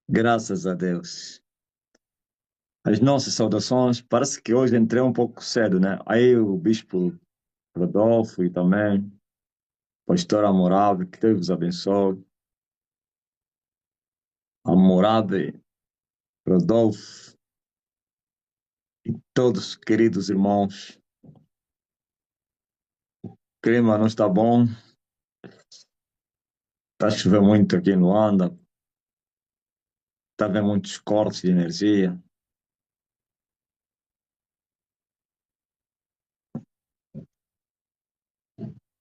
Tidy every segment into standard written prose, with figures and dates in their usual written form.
Graças a Deus. As nossas saudações. Parece que hoje entrei um pouco cedo, né? Aí o bispo Rodolfo e também o pastor Hammurabi, que Deus os abençoe. Hammurabi, Rodolfo e todos queridos irmãos. O clima não está bom. Está chovendo muito aqui em Luanda. Está havendo muitos cortes de energia.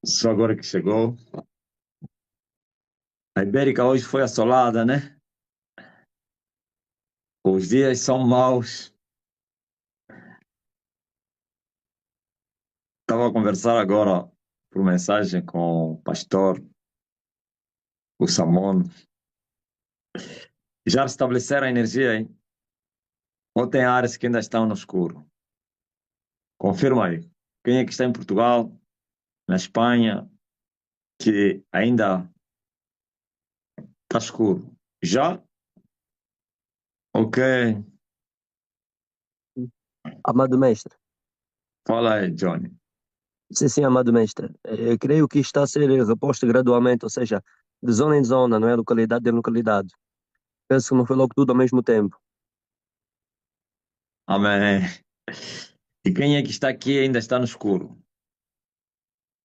Só agora que chegou. A Ibérica hoje foi assolada, né? Os dias são maus. Estava a conversar agora por mensagem com o pastor, o Samon. Já restabeleceram a energia aí? Ou tem áreas que ainda estão no escuro? Confirma aí. Quem é que está em Portugal, na Espanha, que ainda está escuro? Já? Ok. Amado mestre, Fala aí, Johnny. sim, sim, amado mestre, creio que está a ser reposto gradualmente, ou seja, de zona em zona, não é localidade em localidade. Penso que não foi logo tudo ao mesmo tempo. Amém. E quem é que está aqui e ainda está no escuro?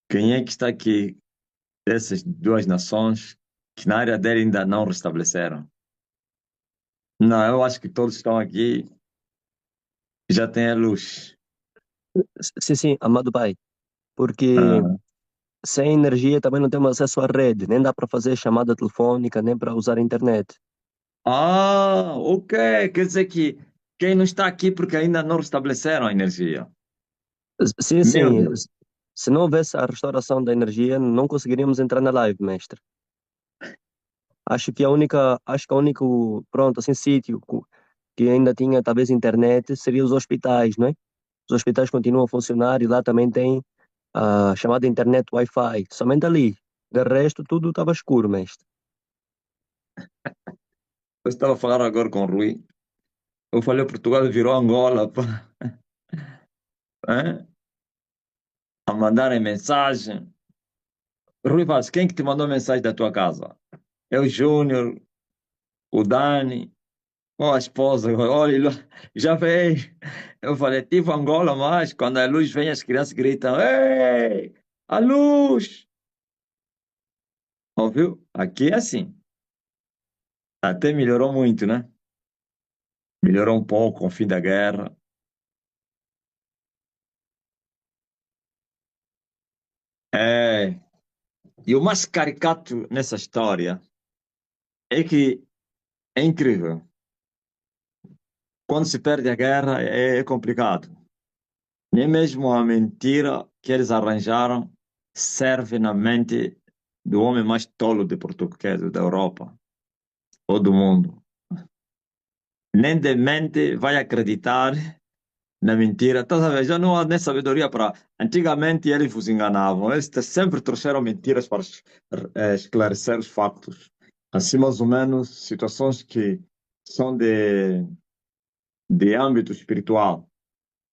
Quem é que está aqui dessas duas nações que na área dele ainda não restabeleceram? Não, eu acho que todos estão aqui e já têm a luz. Sim, sim, amado pai, porque Ah, sem energia também não temos acesso à rede, nem dá para fazer chamada telefônica, nem para usar a internet. Ok. Quer dizer que quem não está aqui porque ainda não restabeleceram a energia. Sim, Meu sim, Deus. se não houvesse a restauração da energia, não conseguiríamos entrar na live, mestre. Acho que o único, pronto, assim, sítio que ainda tinha talvez internet seria os hospitais, não é? Os hospitais continuam a funcionar e lá também tem a chamada internet Wi-Fi. Somente ali. De resto, tudo estava escuro, mestre. Eu estava falando agora com o Rui. Eu falei, Portugal virou Angola, pá. Hein? A mandarem mensagem. Rui Vaz, quem que te mandou mensagem da tua casa? É o Júnior, o Dani, ou a esposa. Olha, já veio. Eu falei, tive Angola, mas quando a luz vem, as crianças gritam, ei, a luz! Ouviu? Aqui é assim. Até melhorou muito, né? Melhorou um pouco com o fim da guerra. É, e o mais caricato nessa história é que é incrível. Quando se perde a guerra é complicado. Nem mesmo a mentira que eles arranjaram serve na mente do homem mais tolo de português da Europa ou do mundo. Nem demente vai acreditar na mentira. Estás a ver? Já não há nem sabedoria para. Antigamente eles vos enganavam. Eles sempre trouxeram mentiras para esclarecer os factos. Assim, mais ou menos, situações que são de âmbito espiritual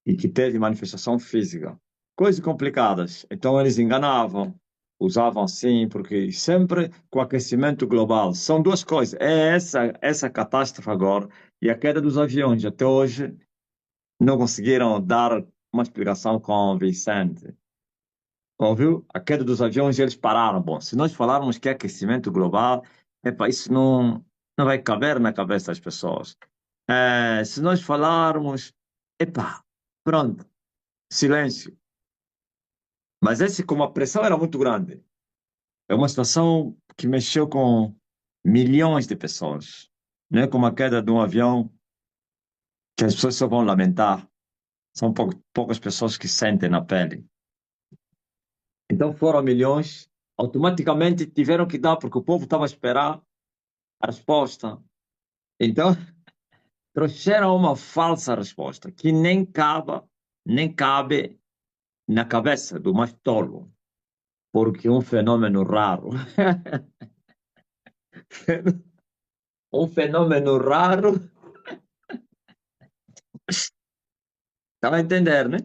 e que teve manifestação física. Coisas complicadas. Então eles enganavam, usavam assim, porque sempre com aquecimento global. São duas coisas. É essa catástrofe agora e a queda dos aviões. Até hoje não conseguiram dar uma explicação convincente. Ouviu? A queda dos aviões, eles pararam. Bom, se nós falarmos que é aquecimento global, epa, isso não vai caber na cabeça das pessoas. Se nós falarmos, epa, pronto, silêncio. Mas esse, como a pressão era muito grande, é uma situação que mexeu com milhões de pessoas. Não é como a queda de um avião que as pessoas só vão lamentar. São poucas pessoas que sentem na pele. Então foram milhões, automaticamente tiveram que dar, porque o povo estava a esperar a resposta. Então trouxeram uma falsa resposta que nem cabe na cabeça do mais tolo, porque é um fenômeno raro. um fenômeno raro. Estava a entender, né?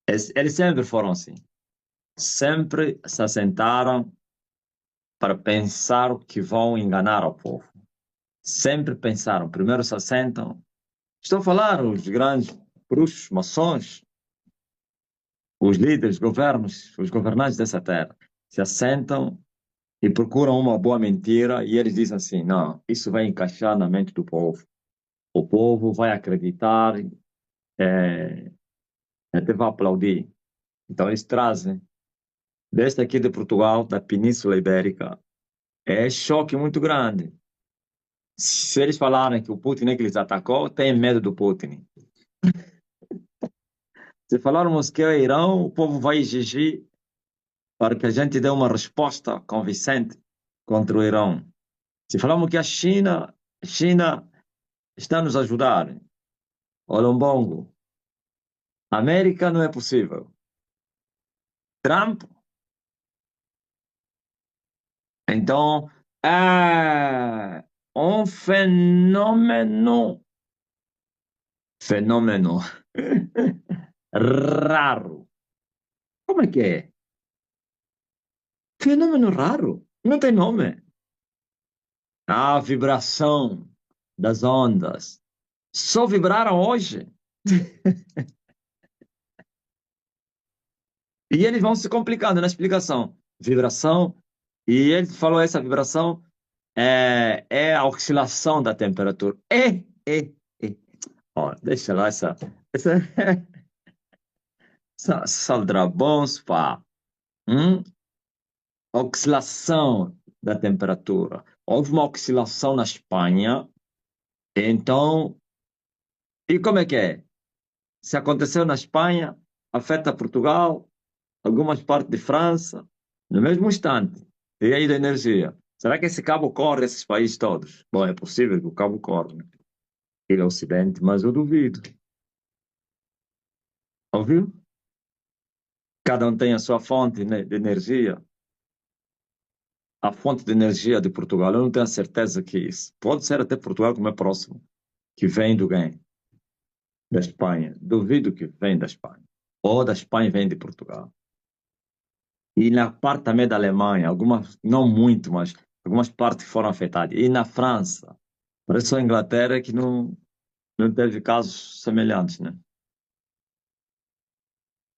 Eles sempre foram assim. Sempre se assentaram para pensar que vão enganar o povo. Sempre pensaram. Primeiro se assentam. Estou a falar os grandes bruxos, maçons, os líderes, governos, os governantes dessa terra. Se assentam e procuram uma boa mentira e eles dizem assim, não, isso vai encaixar na mente do povo. O povo vai acreditar, é, até vai aplaudir. Então eles trazem, desde aqui de Portugal, da Península Ibérica, é choque muito grande. Se eles falarem que o Putin é que eles atacou, tem medo do Putin. Se falarmos que é o Irão, o povo vai exigir para que a gente dê uma resposta convincente contra o Irão. Se falarmos que a China está a nos ajudar, o Lombongo, a América não é possível. Trump, então, é um fenômeno, fenômeno raro. Como é que é? Fenômeno raro. Não tem nome. A vibração das ondas. Só vibraram hoje. E eles vão se complicando na explicação. Vibração. E ele falou essa vibração é a oscilação da temperatura. É. Ó, deixa lá essa, essa saldrabões, pá. Hum? Oscilação da temperatura. Houve uma oscilação na Espanha. Então, e como é que é? Se aconteceu na Espanha, afeta Portugal, algumas partes de França, no mesmo instante. E aí da energia. Será que esse cabo corre esses países todos? Bom, é possível que o cabo corra, né? Ele é o Ocidente, mas eu duvido. Ouviu? Cada um tem a sua fonte, né, de energia. A fonte de energia de Portugal, eu não tenho a certeza que isso. Pode ser até Portugal, como é próximo, que vem do quem? Da Espanha. Duvido que vem da Espanha. Ou da Espanha vem de Portugal. E na parte também da Alemanha, algumas, não muito, mas algumas partes foram afetadas. E na França, parece só a Inglaterra que não teve casos semelhantes, né?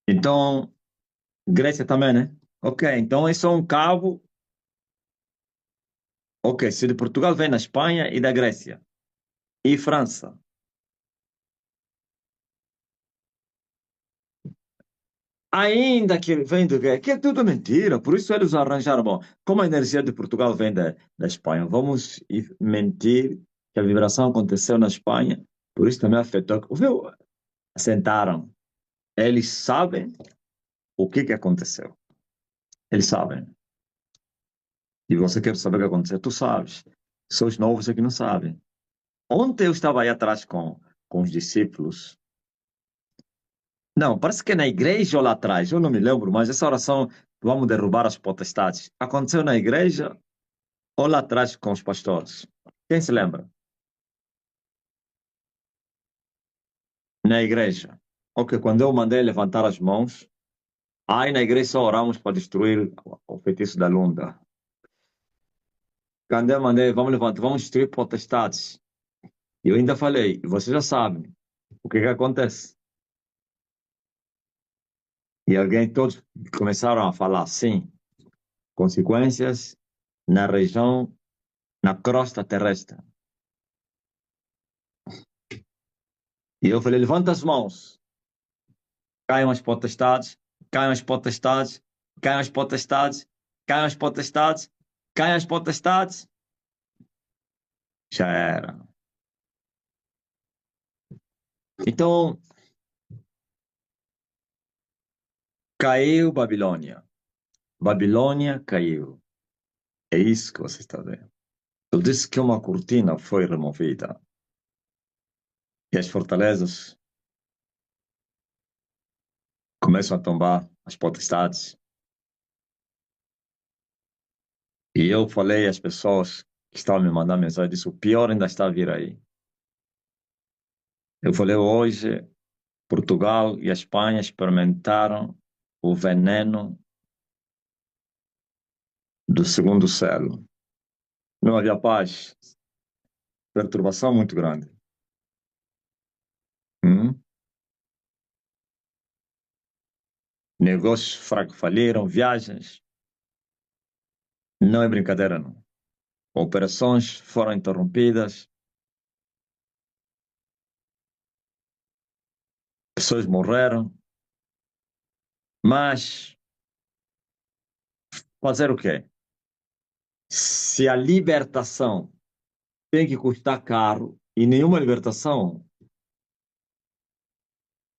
Então, Grécia também, né? Ok, então isso é um cabo. Ok, se de Portugal vem na Espanha e da Grécia. E França. Ainda que vem do quê? Que é tudo mentira. Por isso eles arranjaram. Bom, como a energia de Portugal vem da Espanha, vamos mentir que a vibração aconteceu na Espanha. Por isso também afetou. Viu? Sentaram. Eles sabem o que aconteceu. Eles sabem. E você quer saber o que aconteceu? Tu sabes. Só os novos é que não sabem. Ontem eu estava aí atrás com os discípulos. Não, parece que é na igreja ou lá atrás. Eu não me lembro, mas essa oração, vamos derrubar as potestades. Aconteceu na igreja ou lá atrás com os pastores? Quem se lembra? Na igreja. Ok, quando eu mandei levantar as mãos, aí na igreja só oramos para destruir o feitiço da lunda. Quando eu mandei, vamos levantar, vamos destruir potestades. E eu ainda falei, vocês já sabem o que acontece. E alguém, todos começaram a falar, sim, consequências na região, na crosta terrestre. E eu falei, levanta as mãos, caiam as potestades, caiam as potestades, caiam as potestades, caiam as potestades, caiam as potestades. Já era. Então, caiu Babilônia. Babilônia caiu. É isso que você está vendo. Eu disse que uma cortina foi removida e as fortalezas começam a tombar, as potestades. E eu falei às pessoas que estava me mandando mensagem, disse, o pior ainda está a vir aí. Eu falei, hoje, Portugal e a Espanha experimentaram o veneno do segundo selo. Não havia paz, perturbação muito grande. Hum? Negócios faliram, viagens. Não é brincadeira, não. Operações foram interrompidas, pessoas morreram, mas fazer o quê? Se a libertação tem que custar caro, e nenhuma libertação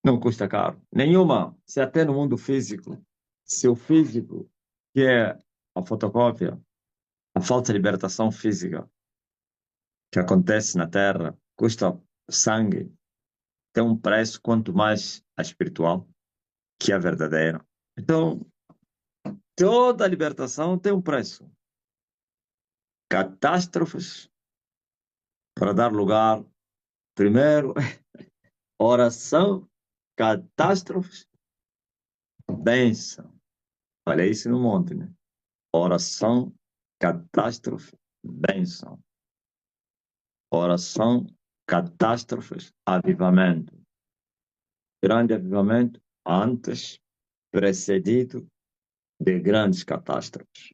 não custa caro. Nenhuma. Se até no mundo físico, se o físico, que é a fotocópia, a falsa libertação física que acontece na Terra, custa sangue, tem um preço, quanto mais a espiritual, que é a verdadeira. Então, toda libertação tem um preço. Catástrofes para dar lugar, primeiro, oração, catástrofes, bênção. Falei isso no monte, né? Oração, catástrofe, bênção. Oração, catástrofes, avivamento. Grande avivamento antes, precedido de grandes catástrofes.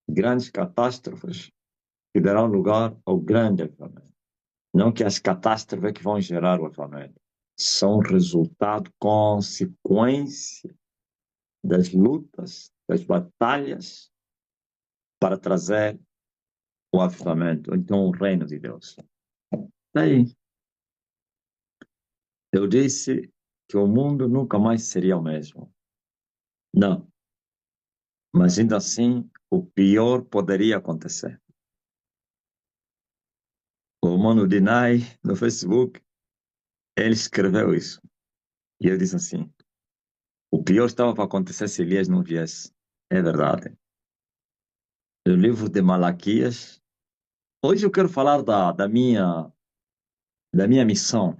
Grandes catástrofes que darão lugar ao grande avivamento. Não que as catástrofes que vão gerar o avivamento. São resultado, consequência das lutas, das batalhas para trazer o avivamento, então o reino de Deus. Daí, eu disse que o mundo nunca mais seria o mesmo. Não, mas ainda assim, o pior poderia acontecer. O Mano Dinai, no Facebook, ele escreveu isso. E eu disse assim, o pior estava para acontecer se Elias não viesse. É verdade. O livro de Malaquias. Hoje eu quero falar da minha missão.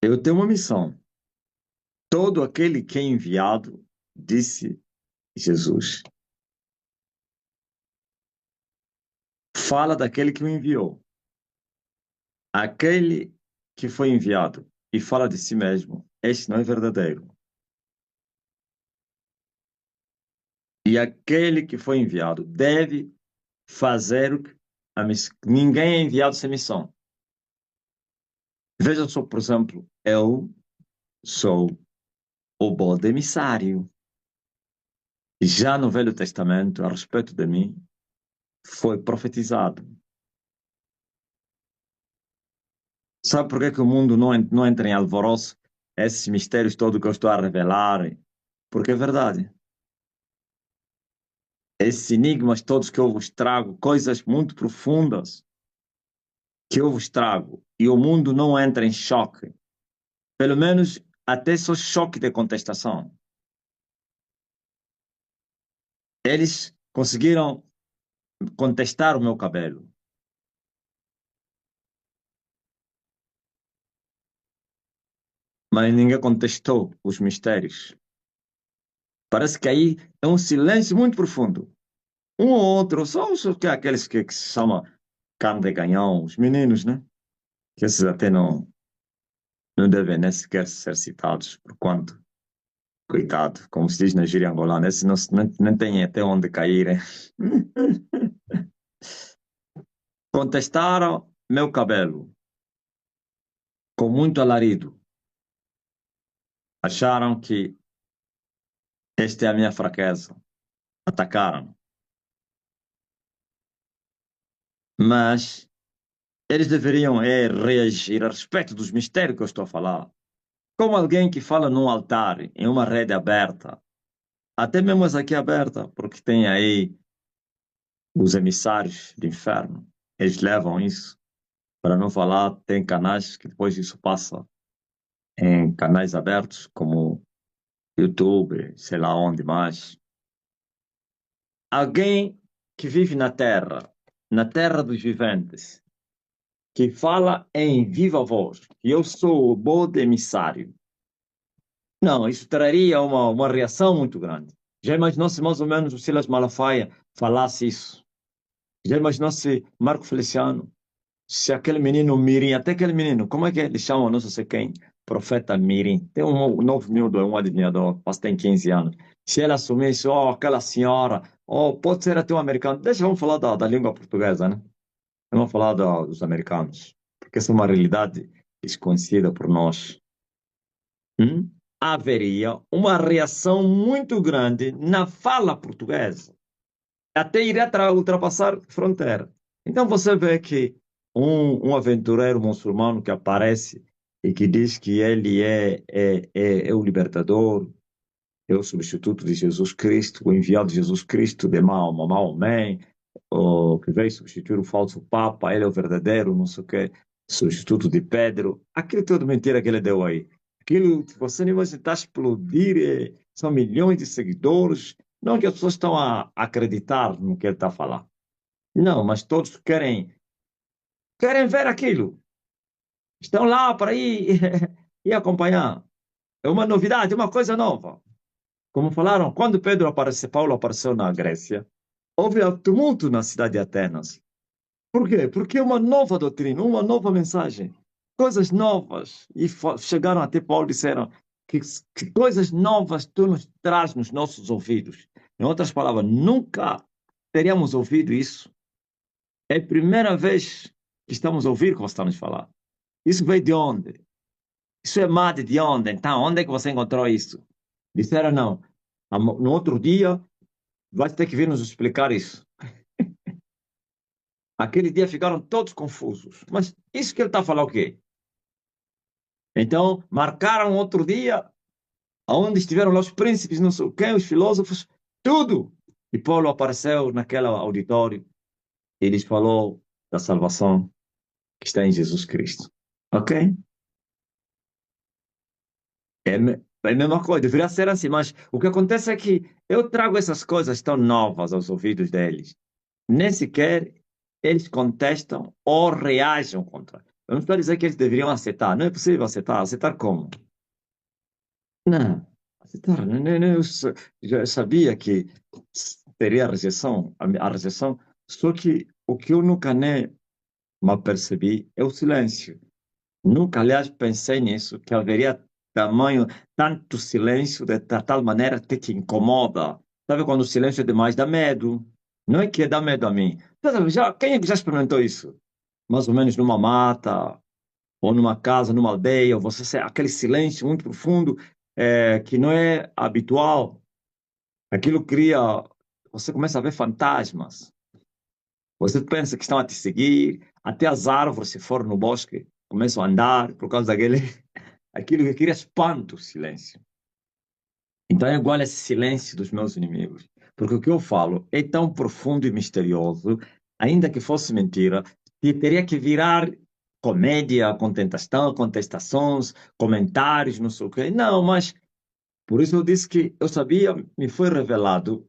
Eu tenho uma missão. Todo aquele que é enviado, disse Jesus, fala daquele que o enviou. Aquele que foi enviado e fala de si mesmo, este não é verdadeiro. E aquele que foi enviado deve fazer o que a missão. Ninguém é enviado sem missão. Veja só, por exemplo, eu sou o bode emissário. Já no Velho Testamento, a respeito de mim, foi profetizado. Sabe por que que o mundo não entra em alvoroço? Esses mistérios todos que eu estou a revelar? Porque é verdade. Esses enigmas todos que eu vos trago, coisas muito profundas que eu vos trago, e o mundo não entra em choque. Pelo menos até só choque de contestação. Eles conseguiram contestar o meu cabelo. Mas ninguém contestou os mistérios. Parece que aí é um silêncio muito profundo. Um ou outro, só que aqueles que se chamam carne de canhão, os meninos, né? Que esses até não devem nem sequer ser citados, por quanto, coitado, como se diz na gíria angolana, esses não têm até onde cair, hein? Contestaram meu cabelo com muito alarido. Acharam que esta é a minha fraqueza. Atacaram. Mas eles deveriam reagir a respeito dos mistérios que eu estou a falar. Como alguém que fala num altar, em uma rede aberta, até mesmo essa aqui aberta, porque tem aí os emissários do inferno. Eles levam isso. Para não falar, tem canais que depois isso passa em canais abertos, como YouTube, sei lá onde mais. Alguém que vive na terra dos viventes, que fala em viva voz, que eu sou o bode emissário. Não, isso traria uma reação muito grande. Já imaginou se mais ou menos o Silas Malafaia falasse isso? Já imaginou se Marco Feliciano, se aquele menino Mirim, até aquele menino, como é que eles chamam, não sei quem, profeta Mirim, tem um novo miúdo, um adivinhador, mas tem 15 anos. Se ele assumisse, oh, aquela senhora, oh, pode ser até um americano, deixa, vamos falar da língua portuguesa, né? Vamos falar dos americanos, porque essa é uma realidade desconhecida por nós. Haveria uma reação muito grande na fala portuguesa, até iria ultrapassar fronteira. Então você vê que um aventureiro muçulmano que aparece e que diz que ele é o libertador, é o substituto de Jesus Cristo, o enviado de Jesus Cristo de Maomé, o que veio substituir o falso Papa, ele é o verdadeiro, não sei o quê, substituto de Pedro. Aquilo tudo mentira que ele deu aí. Aquilo, você nem vai tentar explodir, são milhões de seguidores. Não que as pessoas estão a acreditar no que ele está a falar. Não, mas todos querem ver aquilo. Estão lá para ir, ir acompanhar. É uma novidade, uma coisa nova. Como falaram, quando Paulo apareceu na Grécia, houve tumulto na cidade de Atenas. Por quê? Porque é uma nova doutrina, uma nova mensagem, coisas novas. E chegaram até Paulo e disseram que coisas novas tu nos traz nos nossos ouvidos. Em outras palavras, nunca teríamos ouvido isso. É a primeira vez que estamos a ouvir o que você está nos falar. Isso veio de onde? Isso é made de onde? Então, onde é que você encontrou isso? Disseram, não. No outro dia, vai ter que vir nos explicar isso. Aquele dia ficaram todos confusos. Mas isso que ele está a falar o quê? Então, marcaram outro dia, onde estiveram lá os príncipes, não sei o quê, os filósofos, tudo. E Paulo apareceu naquele auditório e lhes falou da salvação que está em Jesus Cristo. Ok? É a mesma coisa, deveria ser assim, mas o que acontece é que eu trago essas coisas tão novas aos ouvidos deles. Nem sequer eles contestam ou reagem contra. Eu não estou a dizer que eles deveriam aceitar. Não é possível aceitar. Aceitar como? Não. Aceitar. Eu já sabia que teria rejeição, a rejeição. Só que o que eu nunca nem me percebi é o silêncio. Nunca, aliás, pensei nisso, que haveria tamanho, tanto silêncio de tal maneira que te incomoda. Sabe quando o silêncio é demais, dá medo. Não é que dá medo a mim. Quem é que já experimentou isso? Mais ou menos numa mata, ou numa casa, numa aldeia, ou aquele silêncio muito profundo, que não é habitual. Aquilo cria, você começa a ver fantasmas. Você pensa que estão a te seguir, até as árvores, se for no bosque, começam a andar por causa daquele, aquilo que cria espanto, silêncio. Então é igual a esse silêncio dos meus inimigos. Porque o que eu falo é tão profundo e misterioso, ainda que fosse mentira, que teria que virar comédia, contestações, comentários, não sei o quê. Não, mas por isso eu disse que eu sabia, me foi revelado,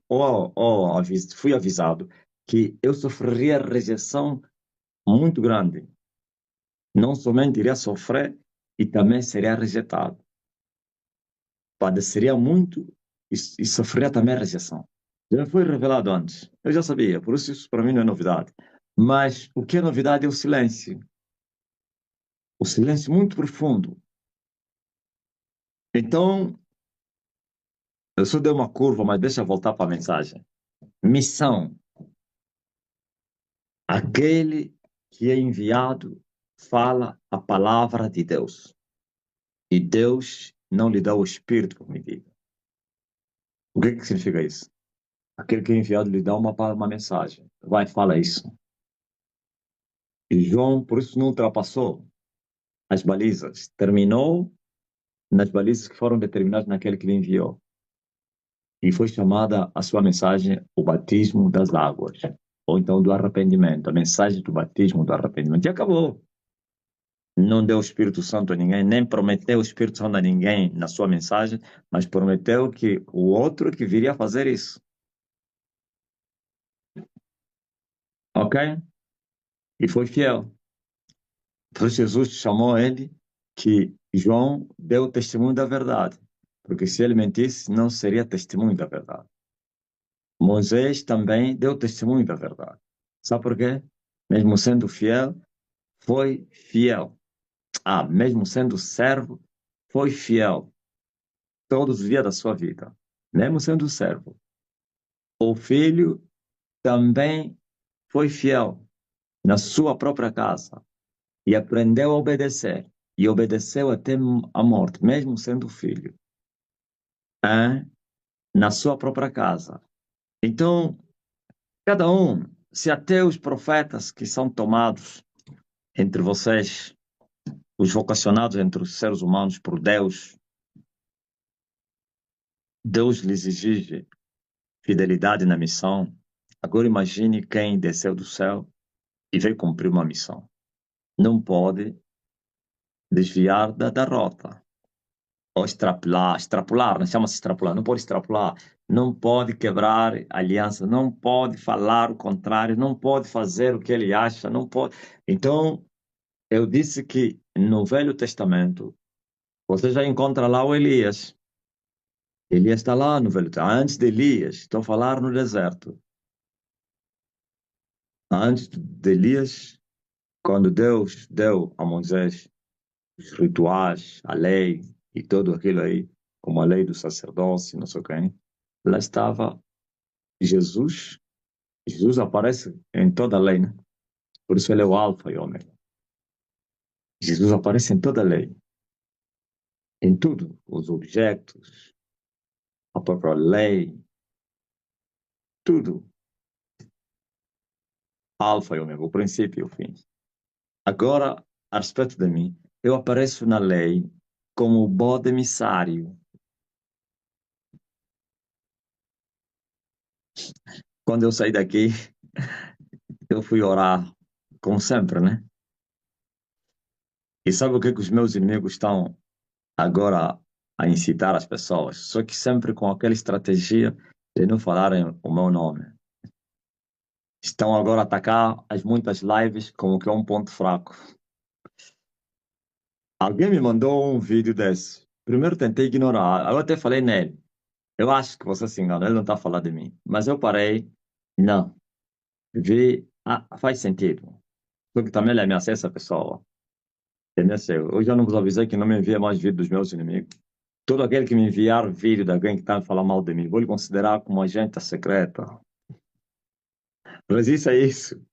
fui avisado, que eu sofreria rejeição muito grande. Não somente iria sofrer, e também seria rejeitado. Padeceria muito e sofreria também rejeição. Já foi revelado antes. Eu já sabia, por isso para mim não é novidade. Mas o que é novidade é o silêncio. O silêncio muito profundo. Então, eu só dei uma curva, mas deixa eu voltar para a mensagem. Missão. Aquele que é enviado fala a palavra de Deus. E Deus não lhe dá o espírito por medida. O que significa isso? Aquele que é enviado lhe dá uma mensagem. Vai, fala isso. E João, por isso, não ultrapassou as balizas. Terminou nas balizas que foram determinadas naquele que lhe enviou. E foi chamada a sua mensagem o batismo das águas. Ou então do arrependimento. A mensagem do batismo do arrependimento. E acabou. Não deu o Espírito Santo a ninguém, nem prometeu o Espírito Santo a ninguém na sua mensagem, mas prometeu que o outro que viria a fazer isso. ok? E foi fiel. Por isso Jesus chamou ele que João deu testemunho da verdade. Porque se ele mentisse, não seria testemunho da verdade. Moisés também deu testemunho da verdade. Sabe por quê? Mesmo sendo fiel, foi fiel. Ah, mesmo sendo servo, foi fiel todos os dias da sua vida. Mesmo sendo servo. O filho também foi fiel na sua própria casa e aprendeu a obedecer. E obedeceu até a morte, mesmo sendo filho, hein? Na sua própria casa. Então, cada um, se até os profetas que são tomados entre vocês, os vocacionados entre os seres humanos por Deus, Deus lhes exige fidelidade na missão. Agora imagine quem desceu do céu e veio cumprir uma missão. Não pode desviar da rota. Ou extrapolar, não chama-se extrapolar, não pode extrapolar, não pode quebrar aliança, não pode falar o contrário, não pode fazer o que ele acha, não pode. Então, eu disse que no Velho Testamento, você já encontra lá o Elias. Elias está lá no Velho Testamento. Antes de Elias, estou a falar no deserto. Antes de Elias, quando Deus deu a Moisés os rituais, a lei e tudo aquilo aí, como a lei do sacerdócio, não sei o quê, lá estava Jesus. Jesus aparece em toda a lei, né? Por isso ele é o alfa e ômega. Jesus aparece em toda a lei, em tudo, os objetos, a própria lei, tudo. Alfa e ômega, o princípio e o fim. Agora, a respeito de mim, eu apareço na lei como o bode emissário. Quando eu saí daqui, eu fui orar, como sempre, né? E sabe o que os meus inimigos estão agora a incitar as pessoas? Só que sempre com aquela estratégia de não falarem o meu nome. Estão agora a atacar as muitas lives como que é um ponto fraco. Alguém me mandou um vídeo desse. Primeiro tentei ignorar, eu até falei nele. Eu acho que você se engana, ele não está falando de mim. Mas eu parei, não, vi, faz sentido. Porque também ele ameaça essa pessoa. Ele ameaçou. Eu já não vos avisei que não me envia mais vídeo dos meus inimigos. Todo aquele que me enviar vídeo de alguém que está a falar mal de mim, vou lhe considerar como agente secreta. Resista a isso.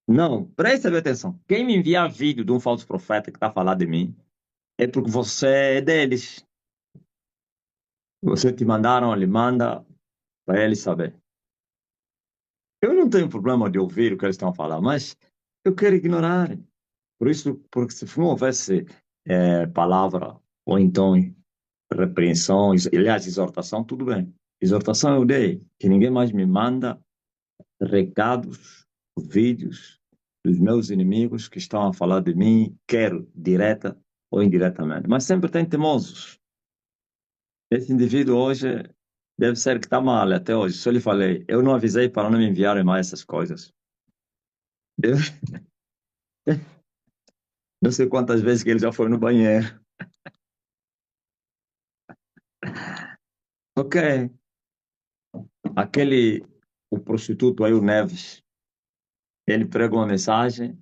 Não, preste bem atenção. Quem me enviar vídeo de um falso profeta que está a falar de mim, é porque você é deles. Você te mandaram, ele manda para ele saber. Eu não tenho problema de ouvir o que eles estão a falar, mas eu quero ignorar. Por isso, porque se não houvesse palavra ou então repreensão, aliás, exortação, tudo bem. Exortação eu dei, que ninguém mais me manda recados, vídeos dos meus inimigos que estão a falar de mim, quer direta ou indiretamente. Mas sempre tem teimosos. Esse indivíduo hoje deve ser que está mal até hoje. Só lhe falei, eu não avisei para não me enviarem mais essas coisas. Eu não sei quantas vezes que ele já foi no banheiro. Ok, aquele, o prostituto aí, o Neves, ele prega uma mensagem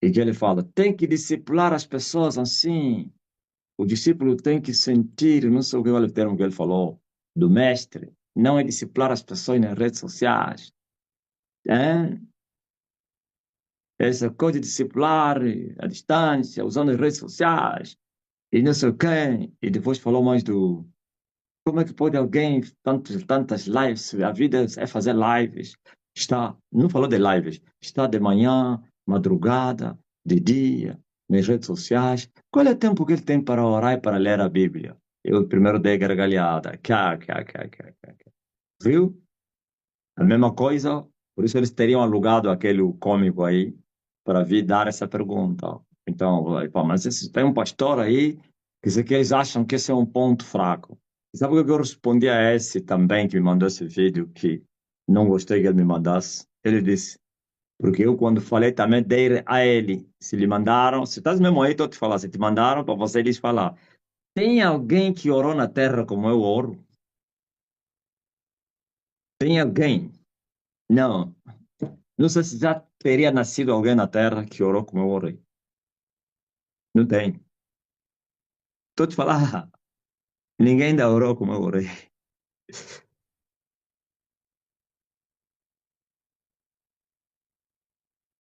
e que ele fala, tem que discipular as pessoas assim. O discípulo tem que sentir, não sei qual é o termo que ele falou, do mestre. Não é discipular as pessoas nas redes sociais. É? Essa coisa de discipular à distância, usando as redes sociais, e não sei quem. E depois falou mais do como é que pode alguém, tantas lives, a vida é fazer lives. Está, não falou de lives, está de manhã, madrugada, de dia, nas redes sociais. Qual é o tempo que ele tem para orar e para ler a Bíblia? Eu primeiro dei gargalhada. Cá. Viu? A mesma coisa, por isso eles teriam alugado aquele cômico aí para vir dar essa pergunta. Então, pá, mas tem um pastor aí que isso aqui eles acham que esse é um ponto fraco. E sabe o que eu respondi a esse também que me mandou esse vídeo que não gostei que ele me mandasse? Ele disse: Porque eu, quando falei, também dei a ele. Se lhe mandaram, se estás mesmo aí, estou te falar, se te mandaram para você lhes falar. Tem alguém que orou na terra como eu oro? Tem alguém? Não. Não sei se já teria nascido alguém na terra que orou como eu orei. Não tem. Estou te falar, ninguém ainda orou como eu orei.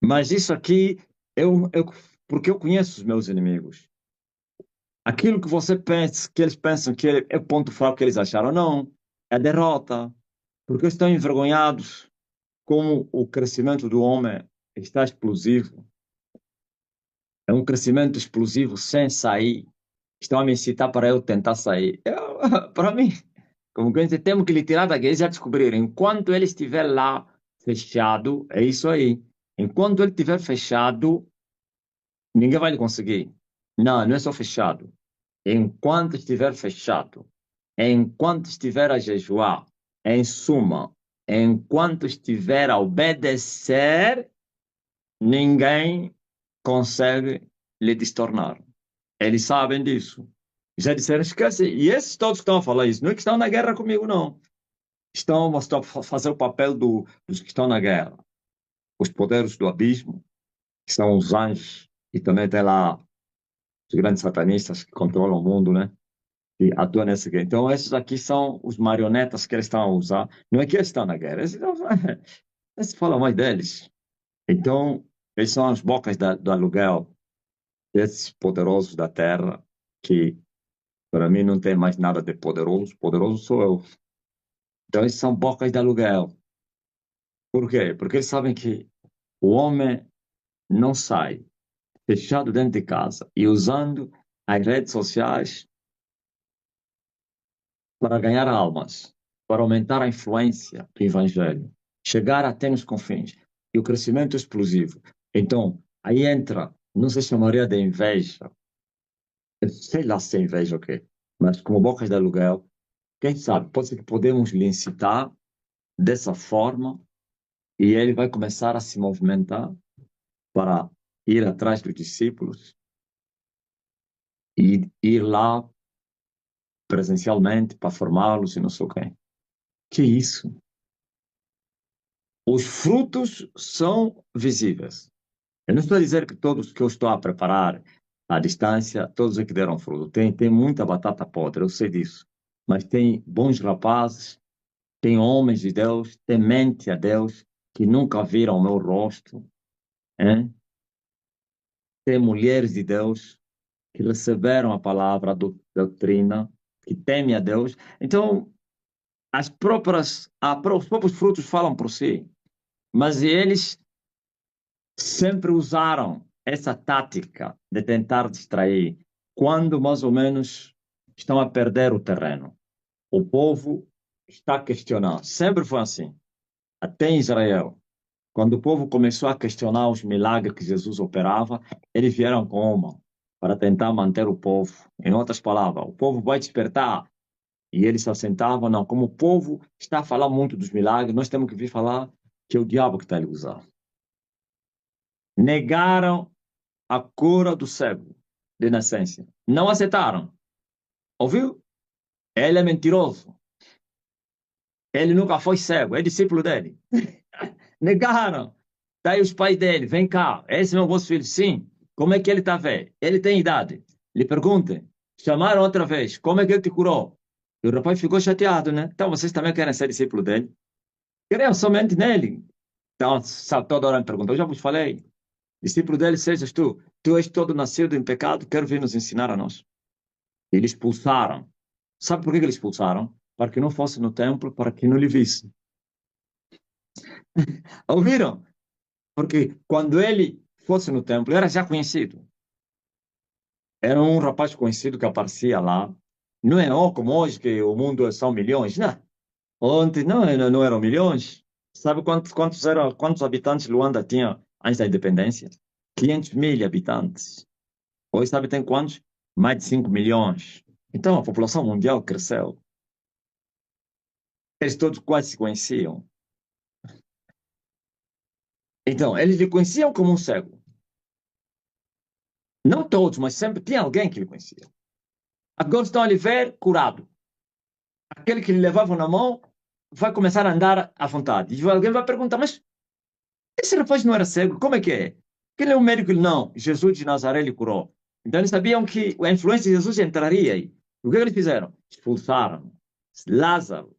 Mas isso aqui, porque eu conheço os meus inimigos. Aquilo que você pensa, que eles pensam que é o ponto fraco que eles acharam, não. É derrota. Porque estão envergonhados como o crescimento do homem está explosivo. É um crescimento explosivo sem sair. Estão a me incitar para eu tentar sair. Para mim, como que dizer, temos que lhe tirar daqui. Eles já descobriram. Enquanto ele estiver lá fechado, é isso aí. Enquanto ele estiver fechado, ninguém vai lhe conseguir. Não, não é só fechado. Enquanto estiver fechado, enquanto estiver a jejuar, em suma, enquanto estiver a obedecer, ninguém consegue lhe destornar. Eles sabem disso. Já disseram, esquece. E esses todos que estão a falar isso, não é que estão na guerra comigo, não. Estão a fazer o papel dos que estão na guerra. Os poderes do abismo, que são os anjos, e também tem lá os grandes satanistas que controlam o mundo, né? E atuam nessa guerra. Então, esses aqui são os marionetas que eles estão a usar. Não é que eles estão na guerra, eles falam mais deles. Então, eles são as bocas do aluguel desses poderosos da terra, que para mim não tem mais nada de poderoso. Poderoso sou eu. Então, eles são bocas de aluguel. Por quê? Porque eles sabem que o homem não sai fechado dentro de casa e usando as redes sociais para ganhar almas, para aumentar a influência do evangelho, chegar até nos confins e o crescimento explosivo. Então, aí entra, não se chamaria de inveja, eu sei lá se é inveja ou quê, mas como bocas de aluguel, quem sabe, pode ser que podemos lhe incitar dessa forma e ele vai começar a se movimentar para ir atrás dos discípulos e ir lá presencialmente para formá-los e não sei o quê. Que isso? Os frutos são visíveis. Eu não estou a dizer que todos que eu estou a preparar à distância, todos é que deram fruto. Tem muita batata podre, eu sei disso. Mas tem bons rapazes, tem homens de Deus, temente a Deus, que nunca viram o meu rosto, hein? Tem mulheres de Deus que receberam a palavra, a doutrina, que temem a Deus. Então, os próprios frutos falam por si. Mas eles sempre usaram essa tática de tentar distrair quando mais ou menos estão a perder o terreno. O povo está questionando. Sempre foi assim. Até em Israel. Quando o povo começou a questionar os milagres que Jesus operava, eles vieram com uma para tentar manter o povo. Em outras palavras, o povo vai despertar. E eles se assentavam, não, como o povo está a falar muito dos milagres, nós temos que vir falar que é o diabo que está a lhe usar. Negaram a cura do cego de nascença. Não aceitaram. Ouviu? Ele é mentiroso. Ele nunca foi cego. É discípulo dele. Negaram. Daí os pais dele, vem cá. Esse é meu vosso filho. Sim. Como é que ele está velho? Ele tem idade. Lhe perguntem. Chamaram outra vez. Como é que ele te curou? E o rapaz ficou chateado, né? Então vocês também querem ser discípulo dele? Cream somente nele. Então, sabe, toda hora me perguntam. Eu já vos falei. Discípulo dele sejas tu. Tu és todo nascido em pecado. Quero vir nos ensinar a nós. Eles expulsaram. Sabe por que eles expulsaram? Para que não fosse no templo, para que não lhe visse. Ouviram? Porque quando ele fosse no templo, era já conhecido. Era um rapaz conhecido que aparecia lá. Não é como hoje, que o mundo são milhões. Não. Ontem não eram milhões. Sabe quantos habitantes Luanda tinha antes da independência? 500 mil habitantes. Hoje, sabe, tem quantos? Mais de 5 milhões. Então, a população mundial cresceu. Eles todos quase se conheciam. Então, eles lhe conheciam como um cego. Não todos, mas sempre tinha alguém que lhe conhecia. Agora estão a lhe ver curado. Aquele que lhe levavam na mão vai começar a andar à vontade. E alguém vai perguntar, mas esse rapaz não era cego? Como é que é? Que ele é um médico? Não, Jesus de Nazaré lhe curou. Então eles sabiam que a influência de Jesus entraria aí. O que eles fizeram? Expulsaram Lázaro.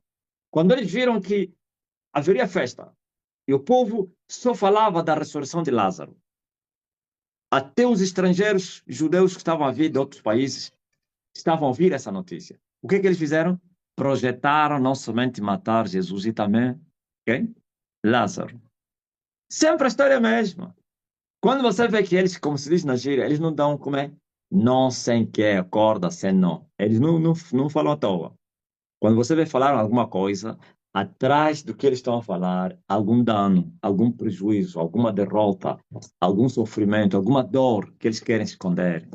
Quando eles viram que haveria festa e o povo só falava da ressurreição de Lázaro, até os estrangeiros judeus que estavam a vir de outros países estavam a ouvir essa notícia. O que eles fizeram? Projetaram não somente matar Jesus e também quem? Lázaro. Sempre a história é a mesma. Quando você vê que eles, como se diz na gíria, eles não dão como é? Não sem que, acorda sem não. Eles não falam à toa. Quando você vê falar alguma coisa, atrás do que eles estão a falar, algum dano, algum prejuízo, alguma derrota, algum sofrimento, alguma dor que eles querem esconder.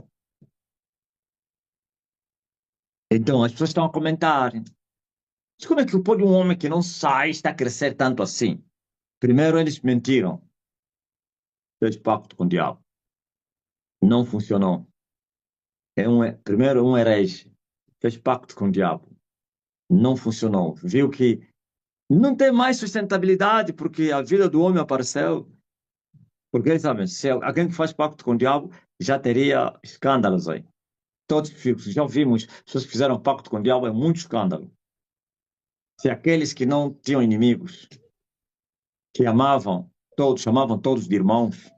Então, as pessoas estão a comentar. Mas como é que pode um homem que não sai está a crescer tanto assim? Primeiro, eles mentiram. Fez pacto com o diabo. Não funcionou. Primeiro, um herege. Fez pacto com o diabo. Não funcionou. Viu que não tem mais sustentabilidade porque a vida do homem apareceu. Porque eles sabem, se alguém que faz pacto com o diabo já teria escândalos aí. Todos já ouvimos pessoas que fizeram pacto com o diabo, é muito escândalo. Se aqueles que não tinham inimigos, que amavam todos, chamavam todos de irmãos,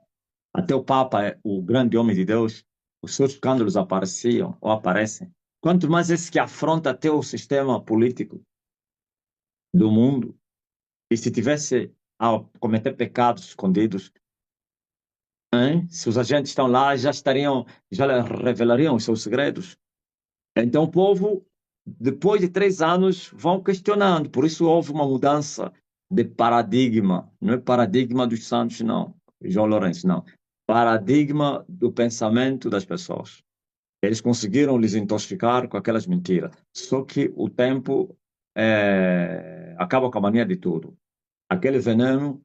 até o Papa, o grande homem de Deus, os seus escândalos apareciam ou aparecem. Quanto mais esse que afronta até o sistema político do mundo, e se tivesse a cometer pecados escondidos, hein? Se os agentes estão lá, já revelariam os seus segredos. Então o povo, depois de 3 anos, vão questionando. Por isso houve uma mudança de paradigma. Não é paradigma dos santos, não. João Lourenço, não. Paradigma do pensamento das pessoas. Eles conseguiram lhes intoxicar com aquelas mentiras. Só que o tempo acaba com a mania de tudo. Aquele veneno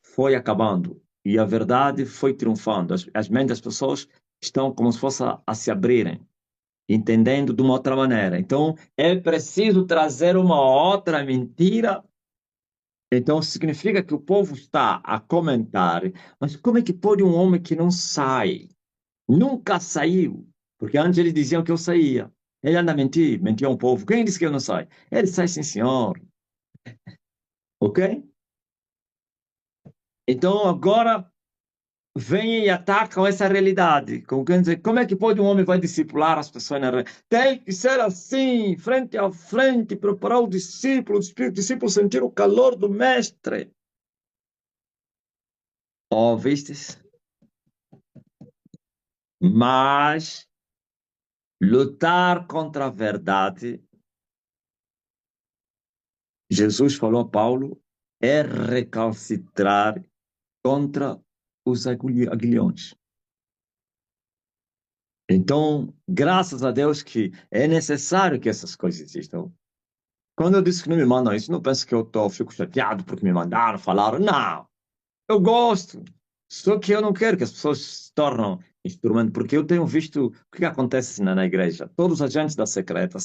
foi acabando e a verdade foi triunfando. As mentes das pessoas estão como se fosse a se abrirem, entendendo de uma outra maneira. Então, é preciso trazer uma outra mentira. Então, significa que o povo está a comentar, mas como é que pode um homem que não sai? Nunca saiu. Porque antes eles diziam que eu saía. Ele anda a mentir, mentiu ao povo. Quem disse que eu não saio? Ele sai, sim, senhor. Ok? Então, agora vêm e atacam essa realidade. Quer dizer, como é que pode um homem vai discipular as pessoas na realidade? Tem que ser assim, frente a frente, preparar o discípulo sentir o calor do mestre. Ó, vistes? Mas lutar contra a verdade, Jesus falou a Paulo, é recalcitrar contra os aguilhões. Então, graças a Deus que é necessário que essas coisas existam. Quando eu disse que não me mandam isso, não penso que fico chateado porque me mandaram, falaram. Não, eu gosto. Só que eu não quero que as pessoas se tornem instrumento, porque eu tenho visto o que acontece na igreja. Todos os agentes da secreta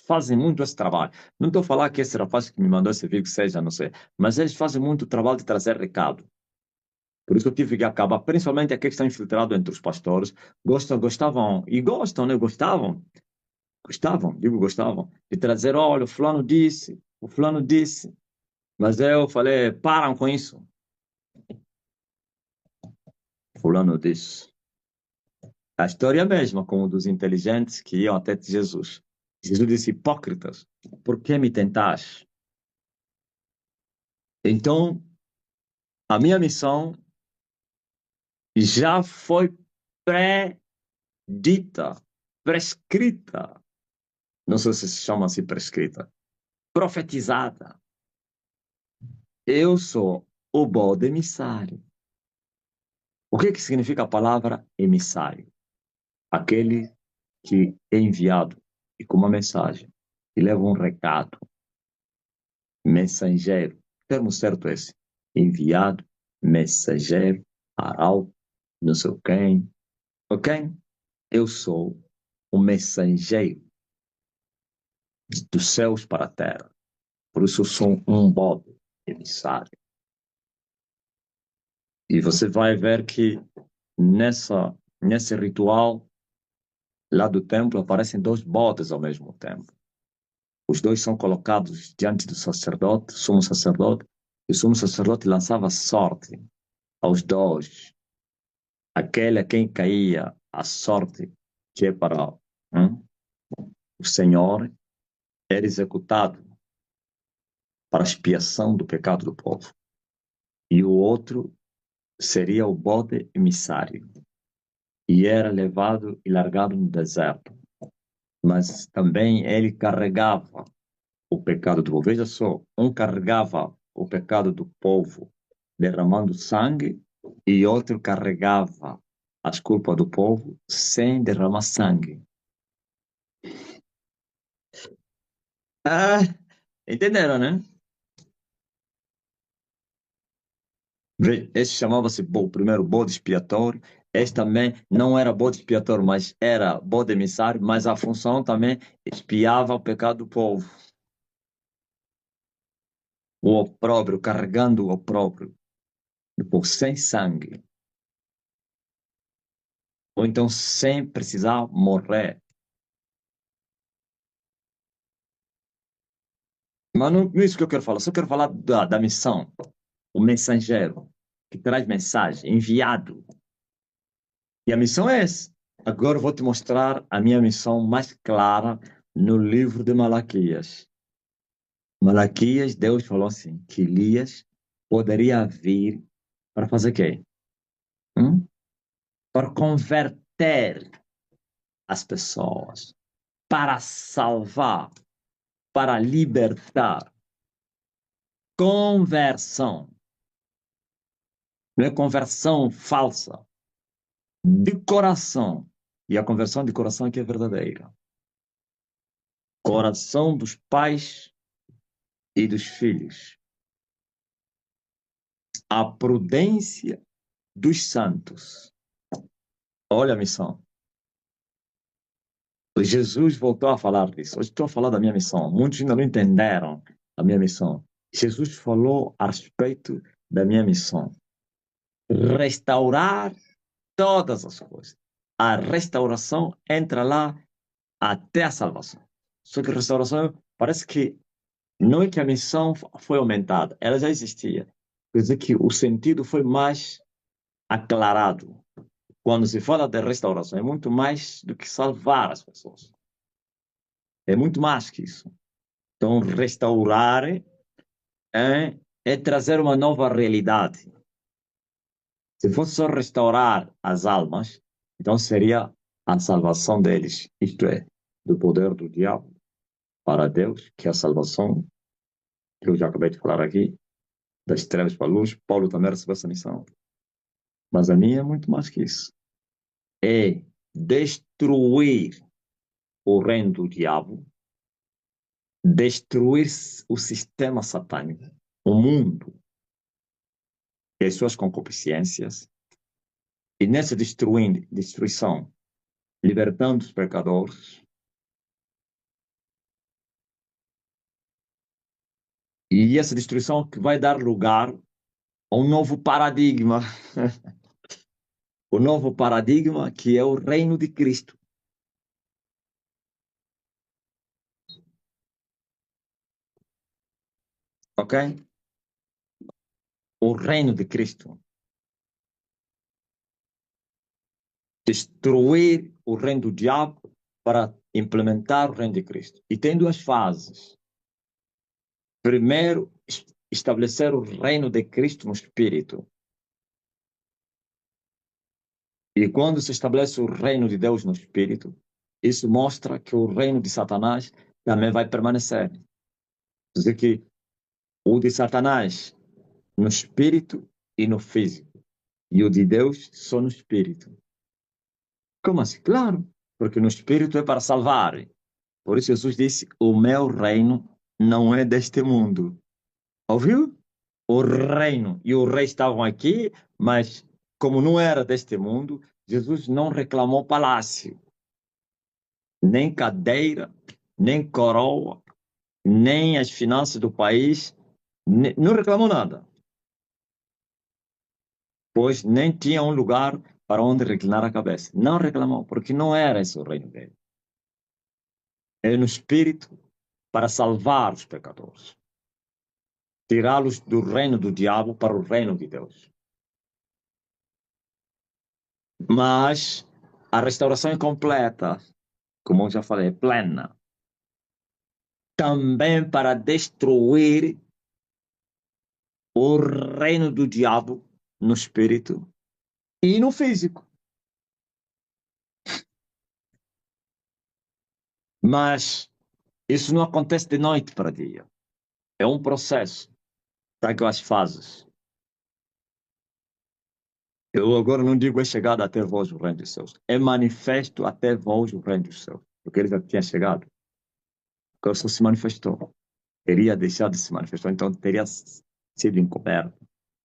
fazem muito esse trabalho. Não estou a falar que esse rapaz que me mandou esse vídeo seja, não sei, mas eles fazem muito trabalho de trazer recado. Por isso eu tive que acabar, principalmente aqueles que estão infiltrados entre os pastores, gostavam, e gostam, né? Gostavam de trazer, olha, o fulano disse, mas eu falei, param com isso, fulano disse. A história é a mesma, como dos inteligentes que iam até Jesus. Jesus disse, hipócritas, por que me tentais? Então, a minha missão já foi pré-dita, prescrita, não sei se chama assim prescrita, profetizada. Eu sou o bode emissário. O que significa a palavra emissário? Aquele que é enviado e com uma mensagem, e leva um recado, mensageiro. O termo certo é esse, enviado mensageiro, arauto, não sei quem. Ok? Eu sou o mensageiro dos céus para a terra. Por isso eu sou um bode emissário. E você vai ver que nesse ritual lá do templo aparecem dois bodes ao mesmo tempo. Os dois são colocados diante do sacerdote, sumo sacerdote, e o sumo sacerdote lançava sorte aos dois. Aquele a quem caía a sorte, que é para o Senhor, era executado para expiação do pecado do povo. E o outro seria o bode emissário, e era levado e largado no deserto. Mas também ele carregava o pecado do povo. Veja só, um carregava o pecado do povo derramando sangue e outro carregava as culpas do povo sem derramar sangue. Ah, entenderam, né? Esse chamava-se o primeiro bode expiatório. Este também não era bode expiatório, mas era bode emissário, mas a função também expiava o pecado do povo. O opróbrio, carregando o opróbrio do povo sem sangue. Ou então sem precisar morrer. Mas não é isso que eu quero falar. Só quero falar da missão. O mensageiro que traz mensagem, enviado. E a missão é essa. Agora eu vou te mostrar a minha missão mais clara no livro de Malaquias. Malaquias, Deus falou assim, que Elias poderia vir para fazer o quê? Para converter as pessoas, para salvar, para libertar. Conversão. Não é conversão falsa. De coração. E a conversão de coração aqui é verdadeira. Coração dos pais e dos filhos. A prudência dos santos. Olha a missão. Jesus voltou a falar disso. Hoje estou a falar da minha missão. Muitos ainda não entenderam a minha missão. Jesus falou a respeito da minha missão. Restaurar todas as coisas. A restauração entra lá até a salvação. Só que a restauração parece que não é que a missão foi aumentada, ela já existia. Quer dizer que o sentido foi mais aclarado. Quando se fala de restauração, é muito mais do que salvar as pessoas. É muito mais que isso. Então, restaurar é trazer uma nova realidade. Se fosse só restaurar as almas, então seria a salvação deles, isto é, do poder do diabo para Deus, que é a salvação que eu já acabei de falar aqui, das trevas para a luz. Paulo também recebeu essa missão. Mas a minha é muito mais que isso. É destruir o reino do diabo, destruir o sistema satânico, o mundo e as suas concupiscências, e nessa destruição, libertando os pecadores, e essa destruição que vai dar lugar a um novo paradigma, o novo paradigma que é o reino de Cristo, ok? O reino de Cristo. Destruir o reino do diabo para implementar o reino de Cristo. E tem duas fases. Primeiro, estabelecer o reino de Cristo no espírito. E quando se estabelece o reino de Deus no espírito, isso mostra que o reino de Satanás também vai permanecer. Quer dizer que o de Satanás no espírito e no físico, e o de Deus só no espírito. Como assim? Claro, porque no espírito é para salvar. Por isso Jesus disse: o meu reino não é deste mundo. Ouviu? o reino e o rei estavam aqui, mas como não era deste mundo, Jesus não reclamou palácio, nem cadeira, nem coroa, nem as finanças do país, não reclamou nada, pois nem tinha um lugar para onde reclinar a cabeça. Não reclamou, porque não era esse o reino dele. É no espírito para salvar os pecadores, tirá-los do reino do diabo para o reino de Deus. Mas a restauração é completa, como eu já falei, é plena. Também para destruir o reino do diabo no espírito e no físico. Mas isso não acontece de noite para dia. É um processo. Para que as fases. Eu agora não digo é chegado até vós o reino dos céus. É manifesto até vós o reino dos céus. Porque ele já tinha chegado. Porque só se manifestou. Teria deixado de se manifestar, então teria sido encoberto.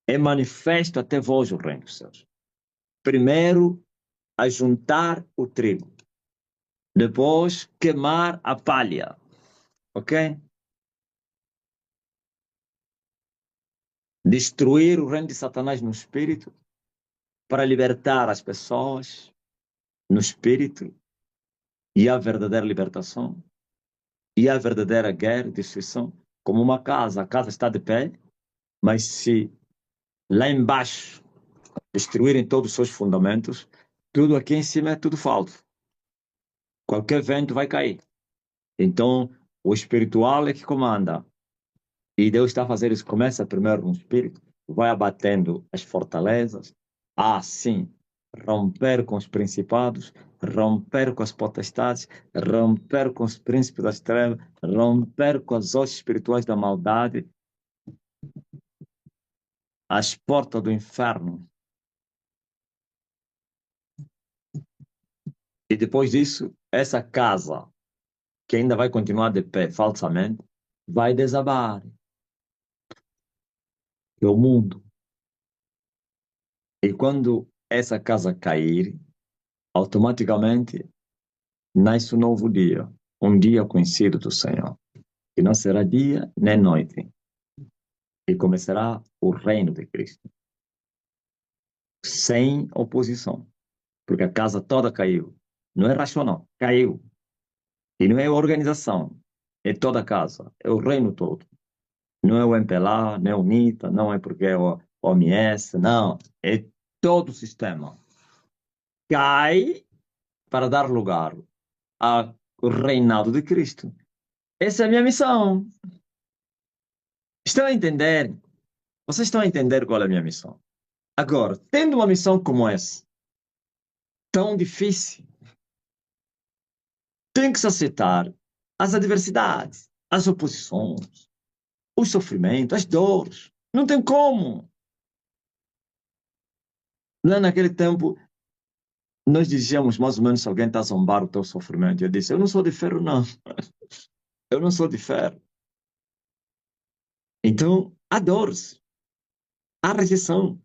É manifesto até vós o reino dos céus. Primeiro, a juntar o trigo. Depois, queimar a palha. Ok? Destruir o reino de Satanás no espírito para libertar as pessoas no espírito e a verdadeira libertação e a verdadeira guerra e destruição. Como uma casa, a casa está de pé, mas se lá embaixo destruírem todos os seus fundamentos, tudo aqui em cima é tudo falso. Qualquer vento vai cair. Então, o espiritual é que comanda. E Deus está fazendo isso. Começa primeiro no espírito, vai abatendo as fortalezas. Ah, sim, romper com os principados, romper com as potestades, romper com os príncipes das trevas, romper com as hostes espirituais da maldade, as portas do inferno. E depois disso, essa casa, que ainda vai continuar de pé falsamente, vai desabar. É o mundo. E quando essa casa cair, automaticamente nasce um novo dia, um dia conhecido do Senhor. E não será dia nem noite. E começará o reino de Cristo, sem oposição, porque a casa toda caiu. Não é racional, caiu. E não é organização, é toda a casa, é o reino todo. Não é o MPLA, nem o NITA, não é porque é o OMS, não. É todo o sistema. Cai para dar lugar ao reinado de Cristo. Essa é a minha missão. Estão a entender? Vocês estão a entender qual é a minha missão? Agora, tendo uma missão como essa, tão difícil, tem que se aceitar as adversidades, as oposições, o sofrimento, as dores. Não tem como. Lá naquele tempo, nós dizíamos mais ou menos se alguém está a zombar o teu sofrimento. Eu disse, eu não sou de ferro, não. Eu não sou de ferro. Então, há dores, há rejeição,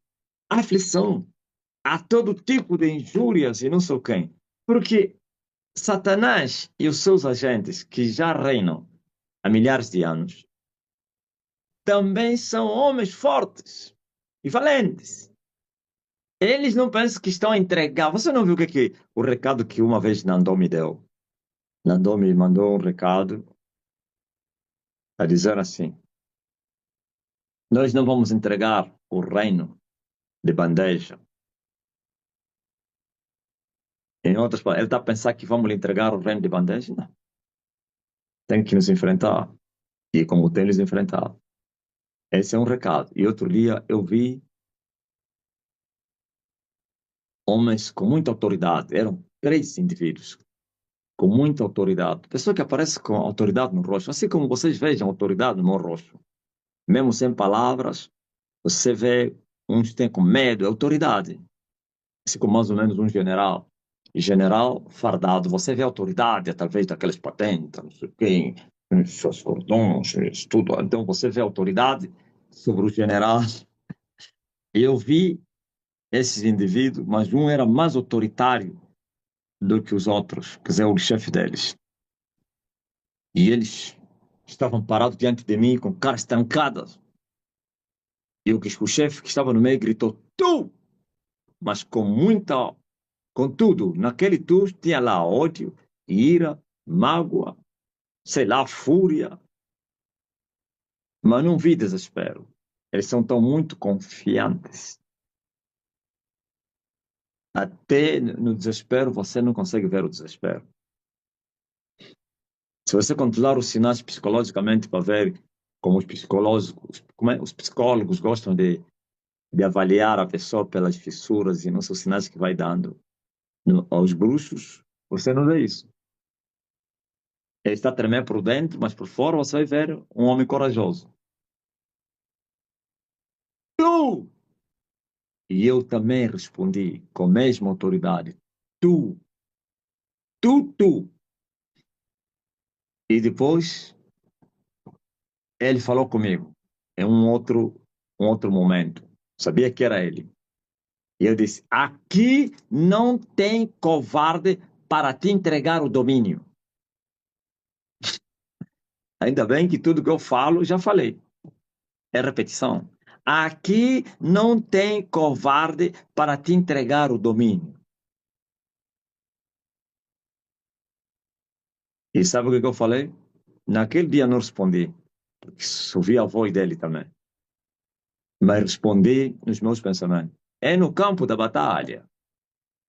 há aflição, há todo tipo de injúrias e não sei quem. Porque Satanás e os seus agentes, que já reinam há milhares de anos, também são homens fortes e valentes. Eles não pensam que estão a entregar. Você não viu o recado que uma vez Nandô me deu? Nandô me mandou um recado a dizer assim: nós não vamos entregar o reino de bandeja. Em outras palavras, ele está a pensar que vamos lhe entregar o reino de bandeja? Não. Tem que nos enfrentar. E como tem nos enfrentado. Esse é um recado. E outro dia eu vi homens com muita autoridade. Eram três indivíduos com muita autoridade. Pessoa que aparece com autoridade no rosto. Assim como vocês vejam autoridade no meu rosto. Mesmo sem palavras, você vê uns têm com medo, autoridade. Assim como mais ou menos um general. E general fardado, você vê autoridade através daquelas patentes, não sei quem, seus cordões, isso tudo. Então você vê autoridade sobre o general. E eu vi esses indivíduos, mas um era mais autoritário do que os outros, quer dizer, o chefe deles. E eles estavam parados diante de mim com caras trancadas. E o chefe que estava no meio gritou, tu! Mas com muita. Contudo, naquele tu tinha lá ódio, ira, mágoa, sei lá, fúria. Mas não vi desespero. Eles são tão muito confiantes. Até no desespero você não consegue ver o desespero. Se você controlar os sinais psicologicamente para ver como os psicólogos gostam de avaliar a pessoa pelas fissuras e não são sinais que vai dando aos bruxos, você não vê isso. Ele está a tremer por dentro, mas por fora você vai ver um homem corajoso. Tu! E eu também respondi com a mesma autoridade. Tu, tu. E depois ele falou comigo em um outro momento. Sabia que era ele. E eu disse: aqui não tem covarde para te entregar o domínio. Ainda bem que tudo que eu falo, já falei. É repetição. Aqui não tem covarde para te entregar o domínio. E sabe o que eu falei? Naquele dia não respondi, porque ouvi a voz dele também. Mas respondi nos meus pensamentos. É no campo da batalha.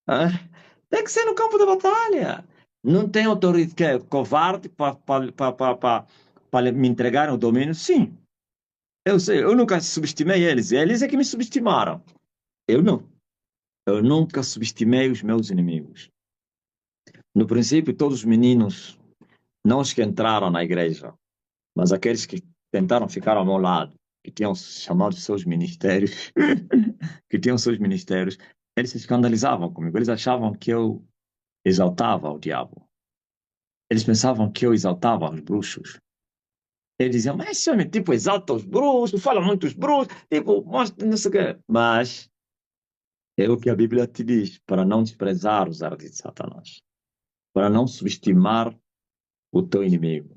Hã? Tem que ser no campo da batalha. Não tem autoridade que é covarde para me entregar o domínio? Sim, eu sei. Eu nunca subestimei eles. Eles é que me subestimaram. Eu não. Eu nunca subestimei os meus inimigos. No princípio, todos os meninos, não os que entraram na igreja, mas aqueles que tentaram ficar ao meu lado, que tinham chamado seus ministérios, que tinham seus ministérios, eles se escandalizavam comigo. Eles achavam que eu exaltava o diabo. Eles pensavam que eu exaltava os bruxos. Eles diziam, mas esse homem, tipo, exalta os bruxos, fala muito dos bruxos, tipo, mostra, não sei o quê. Mas é o que a Bíblia te diz, para não desprezar os ardis de Satanás, para não subestimar o teu inimigo.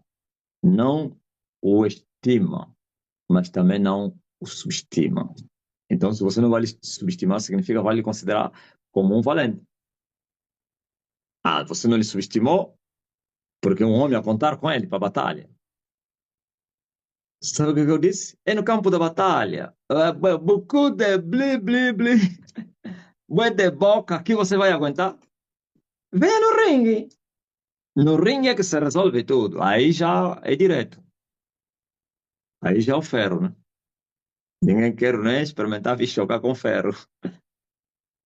Não o estima, mas também não o subestima. Então, se você não vai lhe subestimar, significa vai lhe considerar como um valente. Ah, você não lhe subestimou porque um homem a contar com ele para a batalha. Sabe o que eu disse? É no campo da batalha. Beaucoup de bli, bli, bli. Bué de boca, que você vai aguentar? Venha no ringue. No ringue é que se resolve tudo. Aí já é direto. Aí já é o ferro, né? Ninguém quer nem experimentar vir chocar com ferro.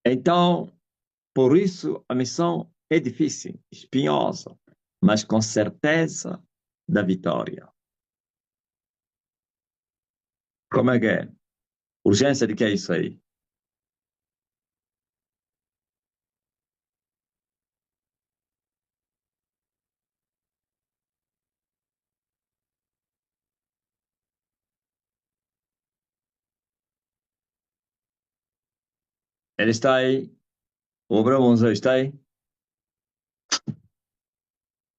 Então, por isso, a missão é difícil, espinhosa, mas com certeza da vitória. Como é que é? Urgência de que é isso aí? Ele está aí, o Bravonzão está aí,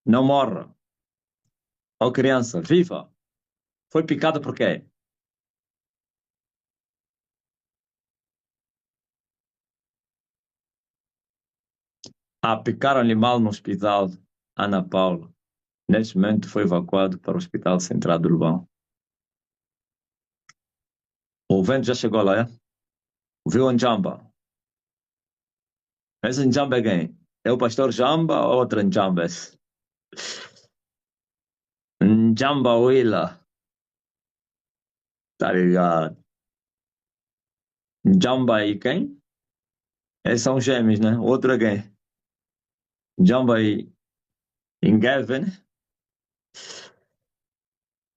não morra. Ó criança, viva! Foi picado por quê? Ah, picaram-lhe mal no hospital Ana Paula. Neste momento foi evacuado para o Hospital Central do Lubão. O vento já chegou lá, é? Viu o Njamba? Esse Njamba é quem? É o pastor Jamba ou outro Njambas? Njamba Willa, tá ligado? Njamba e quem? Esses são gêmeos, né? Outro é quem? Njamba e Ngeve, né?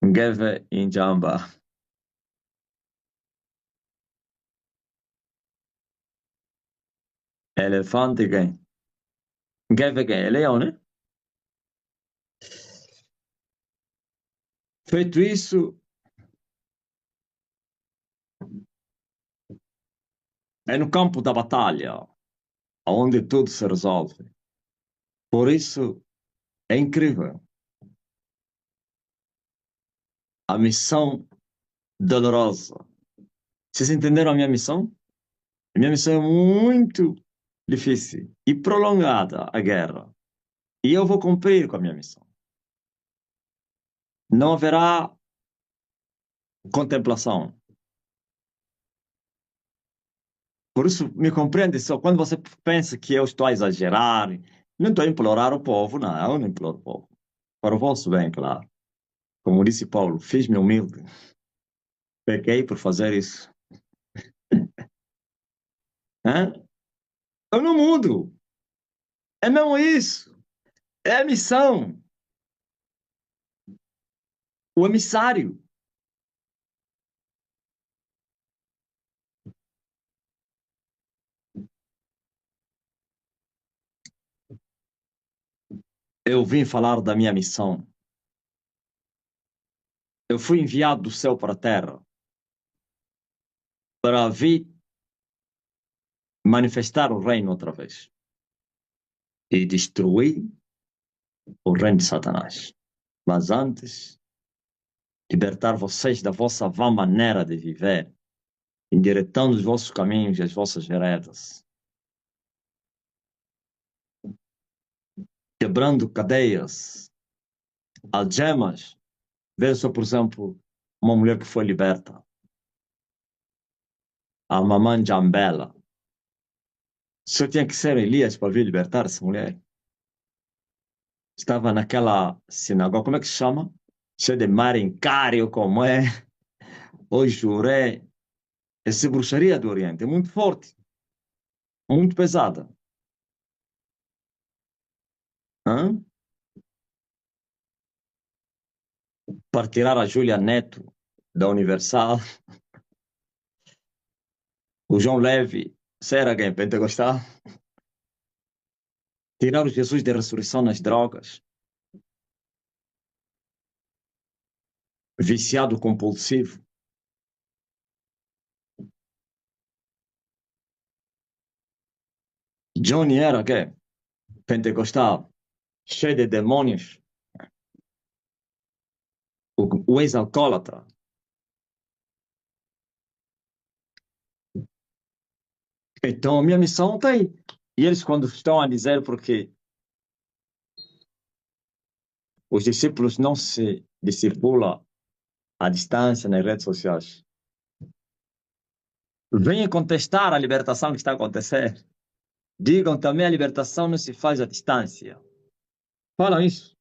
Ngeve e Njamba. Elefante quem? Ngeve quem? É leão, né? Feito isso, É no campo da batalha, onde tudo se resolve. Por isso, é incrível. A missão dolorosa. Vocês entenderam a minha missão? A minha missão é muito difícil e prolongada, a guerra. E eu vou cumprir com a minha missão. Não haverá contemplação. Por isso, me compreende só quando você pensa que eu estou a exagerar. Não estou a implorar o povo, não. Eu não imploro o povo. Para o vosso bem, claro. Como disse Paulo, fiz-me humilde. Pequei por fazer isso. Hã? Eu não mudo. É mesmo isso. É a missão. O emissário. Eu vim falar da minha missão. Eu fui enviado do céu para a terra para vir manifestar o reino outra vez e destruir o reino de Satanás. Mas antes, libertar vocês da vossa vã maneira de viver, endireitando os vossos caminhos e as vossas veredas, quebrando cadeias, algemas. Veja só, por exemplo, uma mulher que foi liberta, a mamãe Jambela. Só tinha que ser Elias para vir libertar essa mulher. Estava naquela sinagoga, como é que se chama? Cheio de marincário, como é? O juré. Essa bruxaria do Oriente é muito forte, muito pesada. Hã? Para tirar a Júlia Neto da Universal, o João Leve, será quem? Pentecostal? Tirar o Jesus da ressurreição nas drogas, viciado compulsivo. Johnny era quê? Pentecostal, cheio de demônios, o ex-alcoólatra. Então, a minha missão está aí. E eles, quando estão a dizer porque os discípulos não se discipulam à distância nas redes sociais, venham contestar a libertação que está a acontecer. Digam também a libertação não se faz à distância. Falam isso.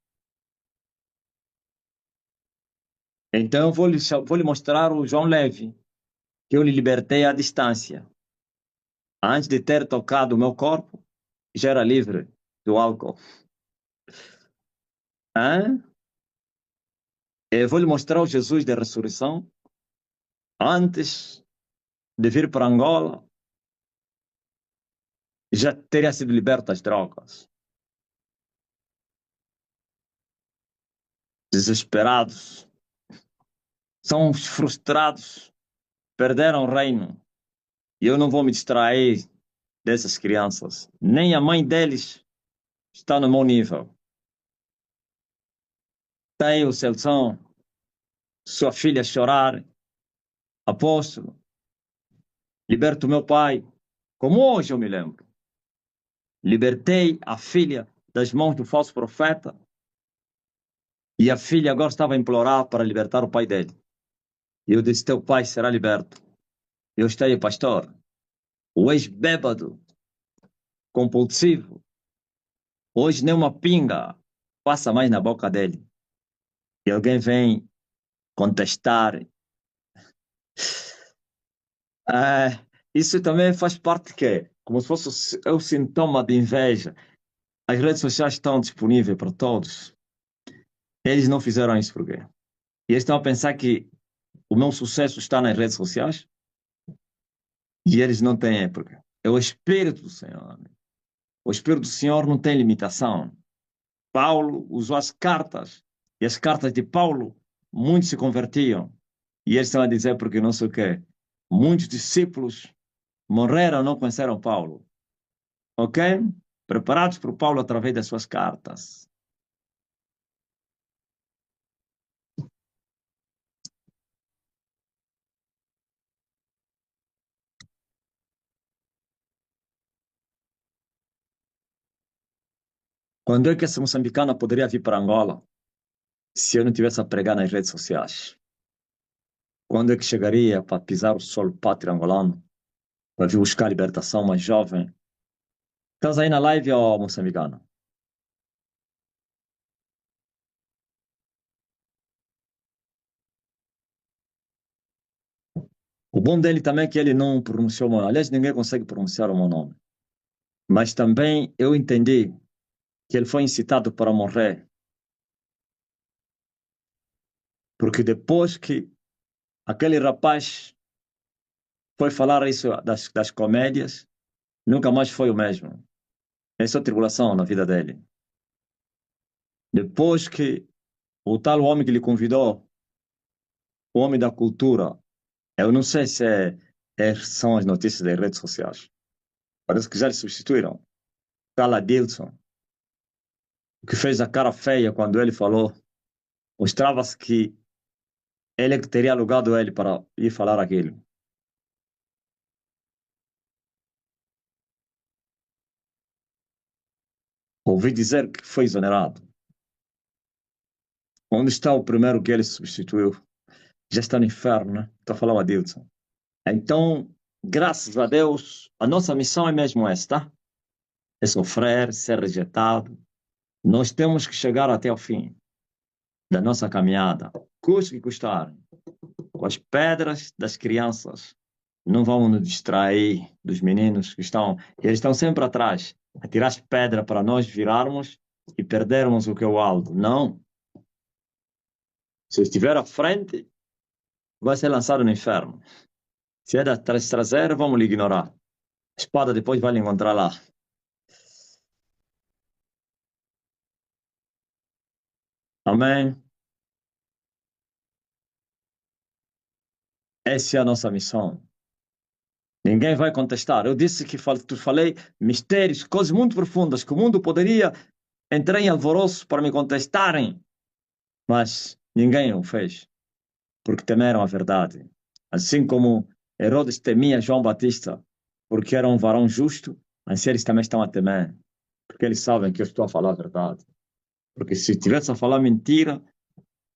Então, eu vou lhe mostrar o João Leve, que eu lhe libertei à distância. Antes de ter tocado o meu corpo, já era livre do álcool. Hã? Eu vou lhe mostrar o Jesus da ressurreição. Antes de vir para Angola, já teria sido liberto das drogas. Desesperados, são os frustrados, perderam o reino. E eu não vou me distrair dessas crianças. Nem a mãe deles está no meu nível. Está aí o Celção, sua filha chorar. Apóstolo, liberto meu pai. Como hoje eu me lembro. Libertei a filha das mãos do falso profeta. E a filha agora estava a implorar para libertar o pai dele. E eu disse: teu pai será liberto. Eu estou aí, pastor. O ex-bêbado, compulsivo, hoje nem uma pinga passa mais na boca dele. E alguém vem contestar. Ah, isso também faz parte de quê? Como se fosse o sintoma de inveja. As redes sociais estão disponíveis para todos. Eles não fizeram isso por quê? E eles estão a pensar que o meu sucesso está nas redes sociais e eles não têm por quê? É o Espírito do Senhor. O Espírito do Senhor não tem limitação. Paulo usou as cartas e as cartas de Paulo, muitos se convertiam. E eles estão a dizer porque não sei o quê. Muitos discípulos morreram, não conheceram Paulo. Ok? Preparados por Paulo através das suas cartas. Quando é que essa moçambicana poderia vir para Angola se eu não tivesse a pregar nas redes sociais? Quando é que chegaria para pisar o solo pátrio angolano, para vir buscar a libertação mais jovem? Estás aí na live, ó, moçambicana? O bom dele também é que ele não pronunciou o meu nome. Aliás, ninguém consegue pronunciar o meu nome. Mas também eu entendi que ele foi incitado para morrer, porque depois que aquele rapaz foi falar isso das comédias, nunca mais foi o mesmo. Essa é a tribulação na vida dele. Depois que o tal homem que lhe convidou, o homem da cultura, eu não sei se são as notícias das redes sociais. Parece que já lhe substituíram. Tal Adilson, o que fez a cara feia quando ele falou, mostrava-se que ele é que teria alugado ele para ir falar aquilo. Ouvi dizer que foi exonerado. Onde está o primeiro que ele substituiu? Já está no inferno, né? Estou a falar o Adilson. Então, graças a Deus, a nossa missão é mesmo esta: é sofrer, ser rejeitado. Nós temos que chegar até o fim da nossa caminhada, custe que custar, com as pedras das crianças. Não vamos nos distrair dos meninos que estão, eles estão sempre atrás, a tirar as pedras para nós virarmos e perdermos o que é o alvo. Não. Se eu estiver à frente, vai ser lançado no inferno. Se é da traseira, vamos lhe ignorar. A espada depois vai lhe encontrar lá. Amém? Essa é a nossa missão. Ninguém vai contestar. Eu disse que falei mistérios, coisas muito profundas que o mundo poderia entrar em alvoroço para me contestarem, mas ninguém o fez, porque temeram a verdade. Assim como Herodes temia João Batista, porque era um varão justo, assim eles também estão a temer, porque eles sabem que eu estou a falar a verdade. Porque se tivesse a falar mentira,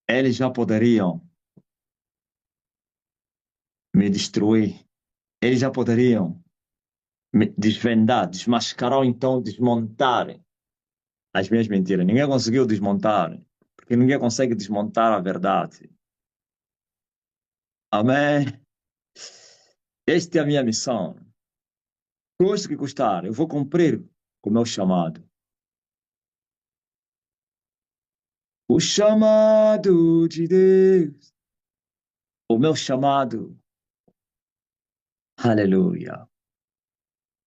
eles já poderiam me destruir. Eles já poderiam me desvendar, desmascarar ou então desmontar as minhas mentiras. Ninguém conseguiu desmontar, porque ninguém consegue desmontar a verdade. Amém? Esta é a minha missão. Custe que custar, eu vou cumprir com o meu chamado. O chamado de Deus. O meu chamado. Aleluia.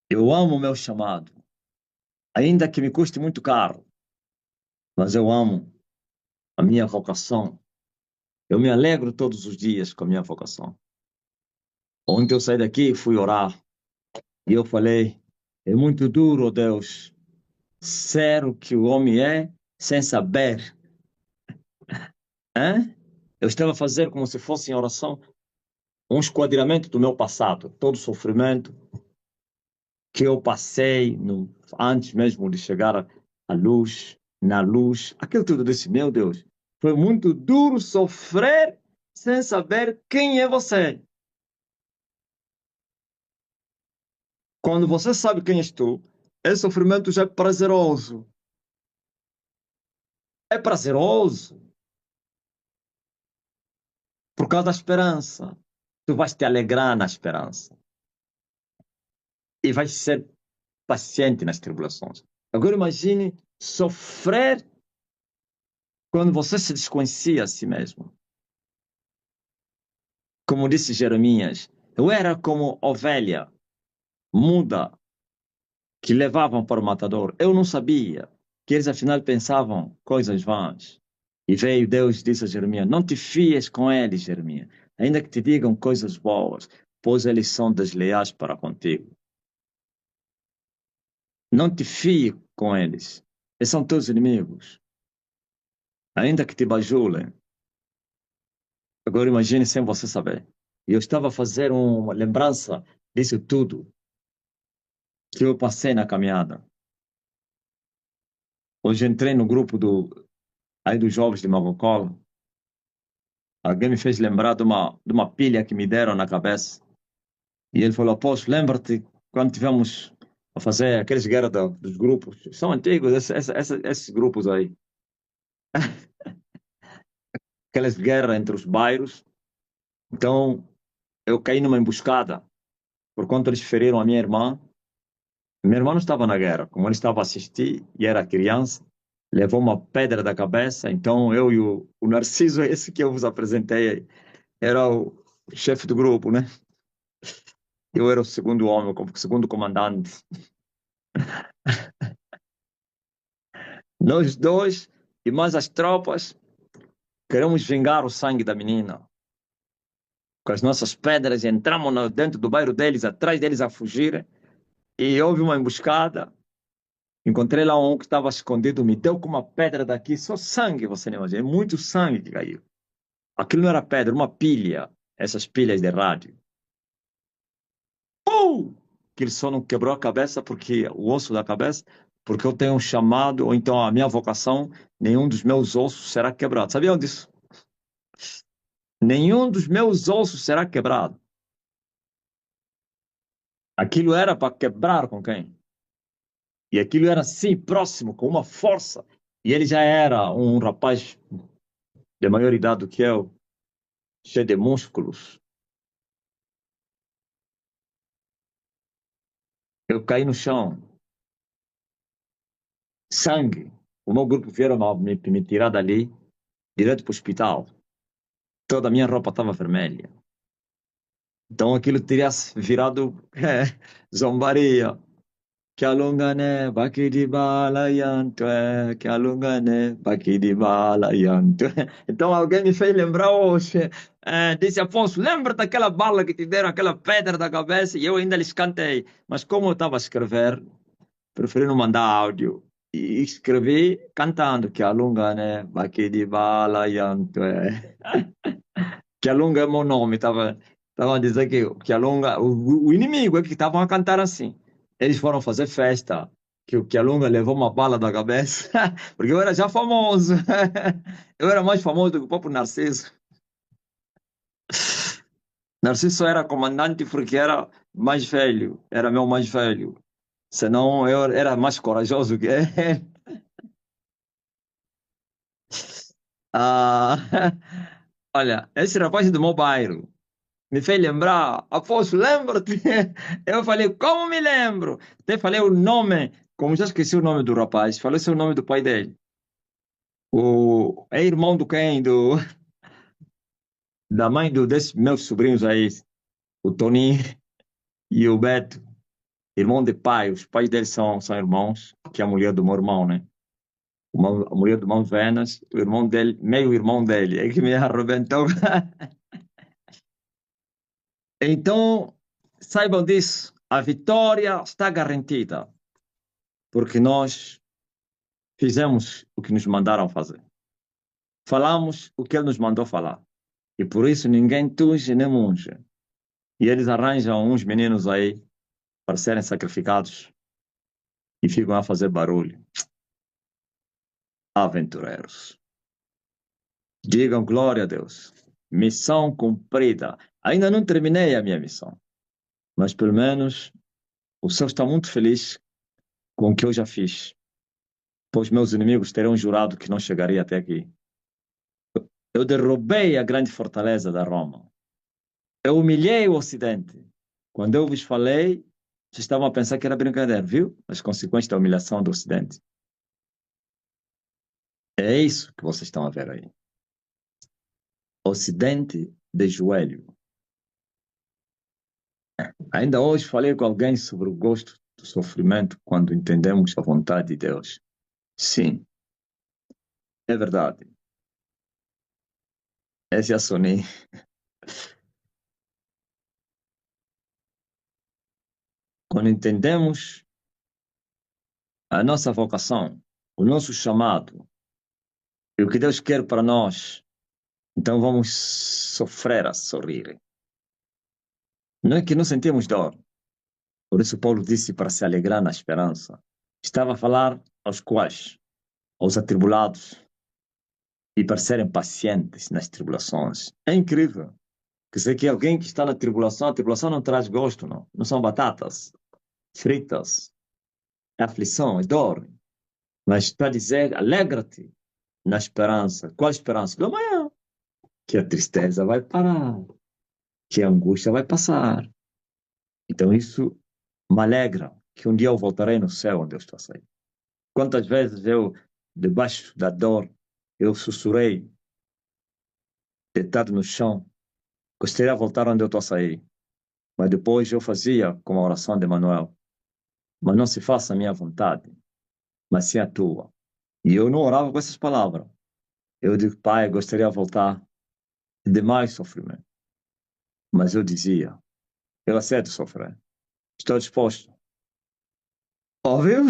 Eu amo o meu chamado. Ainda que me custe muito caro, mas eu amo a minha vocação. Eu me alegro todos os dias com a minha vocação. Ontem eu saí daqui e fui orar. E eu falei, é muito duro, oh Deus, ser o que o homem é sem saber. Hein? Eu estava a fazer como se fosse em oração um esquadramento do meu passado, todo o sofrimento que eu passei antes mesmo de chegar à luz, na luz. Aquilo tudo eu disse, meu Deus, foi muito duro sofrer sem saber quem é você. Quando você sabe quem és tu, esse sofrimento já é prazeroso. É prazeroso por causa da esperança. Tu vais te alegrar na esperança e vais ser paciente nas tribulações. Agora imagine sofrer quando você se desconhecia a si mesmo. Como disse Jeremias, eu era como ovelha muda que levavam para o matador. Eu não sabia que eles afinal pensavam coisas vãs. E veio Deus e disse a Jeremias, não te fies com eles, Jeremias, ainda que te digam coisas boas. pois eles são desleais para contigo. Não te fie com eles. Eles são teus inimigos. Ainda que te bajulem. Agora imagine sem você saber. E eu estava a fazer uma lembrança disso tudo que eu passei na caminhada. Hoje entrei no grupo aí dos jovens de Magocola. Alguém me fez lembrar de uma pilha que me deram na cabeça. E ele falou, apóstolo, lembra-te quando tivemos a fazer aqueles guerras dos grupos. São antigos esses grupos aí. Aquelas guerras entre os bairros. Então, eu caí numa emboscada. Por conta eles feriram a minha irmã. Minha irmã não estava na guerra. Como ele estava a assistir e era criança, levou uma pedra da cabeça. Então, eu e o Narciso, esse que eu vos apresentei, era o chefe do grupo, né? Eu era o segundo homem, o segundo comandante. Nós dois e mais as tropas queremos vingar o sangue da menina. Com as nossas pedras, entramos dentro do bairro deles, atrás deles a fugir. E houve uma emboscada. Encontrei lá um que estava escondido, me deu com uma pedra daqui, só sangue, você não imagina, muito sangue que caiu. Aquilo não era pedra, uma pilha, essas pilhas de rádio. Pum! Que ele só não quebrou a cabeça, porque o osso da cabeça, porque eu tenho um chamado, ou então a minha vocação, nenhum dos meus ossos será quebrado. Sabiam disso? Nenhum dos meus ossos será quebrado. Aquilo era para quebrar com quem? E aquilo era assim, próximo, com uma força. E ele já era um rapaz de maior idade do que eu, cheio de músculos. Eu caí no chão, sangue. O meu grupo vieram me tirar dali, direto para o hospital. Toda a minha roupa estava vermelha. Então aquilo teria virado zombaria. Que alongane, baki di bala yanto, que alongane, baki di bala yanto. Então alguém me fez lembrar hoje. Disse Afonso, lembra daquela bala que te deram, aquela pedra da cabeça? E eu ainda lhes cantei. Mas como eu estava a escrever, preferi não mandar áudio. E escrevi cantando que alongane, baki di bala yanto. Que alonga é meu nome. Tava a dizer que alonga, o inimigo é que estavam a cantar assim. Eles foram fazer festa, que o Kialunga levou uma bala da cabeça, porque eu era já famoso. Eu era mais famoso do que o próprio Narciso. Narciso só era comandante porque era mais velho, era meu mais velho. Senão eu era mais corajoso que ele. Ah, olha, esse rapaz do meu bairro me fez lembrar, Afonso, lembra-te? Eu falei, como me lembro? Até falei o nome, como já esqueci o nome do rapaz, falei o nome do pai dele. É irmão do quem? Da mãe desses meus sobrinhos aí, o Toninho e o Beto, irmão de pai. Os pais deles são irmãos, que é a mulher do meu irmão, né? A mulher do irmão Venas, o irmão dele, meio irmão dele, é que me arrebentou. Então, saibam disso, a vitória está garantida, porque nós fizemos o que nos mandaram fazer. Falamos o que ele nos mandou falar. E por isso ninguém tunge nem munge. E eles arranjam uns meninos aí para serem sacrificados e ficam a fazer barulho. Aventureiros. Digam glória a Deus. Missão cumprida. Ainda não terminei a minha missão, mas pelo menos o céu está muito feliz com o que eu já fiz, pois meus inimigos terão jurado que não chegaria até aqui. Eu derrubei a grande fortaleza da Roma. Eu humilhei o Ocidente. Quando eu vos falei, vocês estavam a pensar que era brincadeira, viu? As consequências da humilhação do Ocidente. É isso que vocês estão a ver aí. Ocidente de joelho. Ainda hoje falei com alguém sobre o gosto do sofrimento quando entendemos a vontade de Deus. Sim, é verdade. Essa é a Sony. Quando entendemos a nossa vocação, o nosso chamado e o que Deus quer para nós, então vamos sofrer a sorrir. Não é que não sentimos dor. Por isso Paulo disse para se alegrar na esperança. Estava a falar aos quais? Aos atribulados e para serem pacientes nas tribulações. É incrível. Quer dizer que alguém que está na tribulação, a tribulação não traz gosto, não. Não são batatas fritas, é aflição, é dor. Mas está a dizer, alegra-te na esperança. Qual esperança? Do amanhã. Que a tristeza vai parar, que a angústia vai passar. Então isso me alegra, que um dia eu voltarei no céu onde eu estou a sair. Quantas vezes eu, debaixo da dor, eu sussurrei, deitado no chão, gostaria de voltar onde eu estou a sair. Mas depois eu fazia como a oração de Manuel. Mas não se faça a minha vontade, mas sim a tua. E eu não orava com essas palavras. Eu digo, Pai, gostaria de voltar de mais sofrimento. Mas eu dizia, eu aceito sofrer. Estou disposto. Ouviu?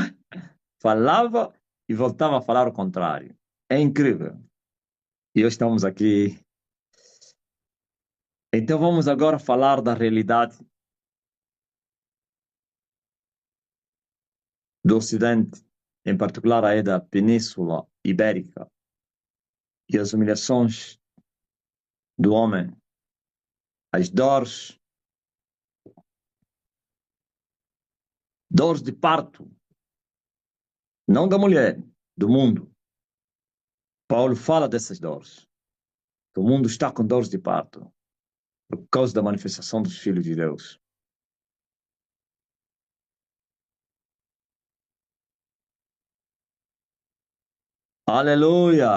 Falava e voltava a falar o contrário. É incrível. E hoje estamos aqui. Então vamos agora falar da realidade do Ocidente, em particular aí da Península Ibérica, e as humilhações do homem, as dores de parto, não da mulher, do mundo. Paulo fala dessas dores. O mundo está com dores de parto por causa da manifestação dos filhos de Deus. Aleluia!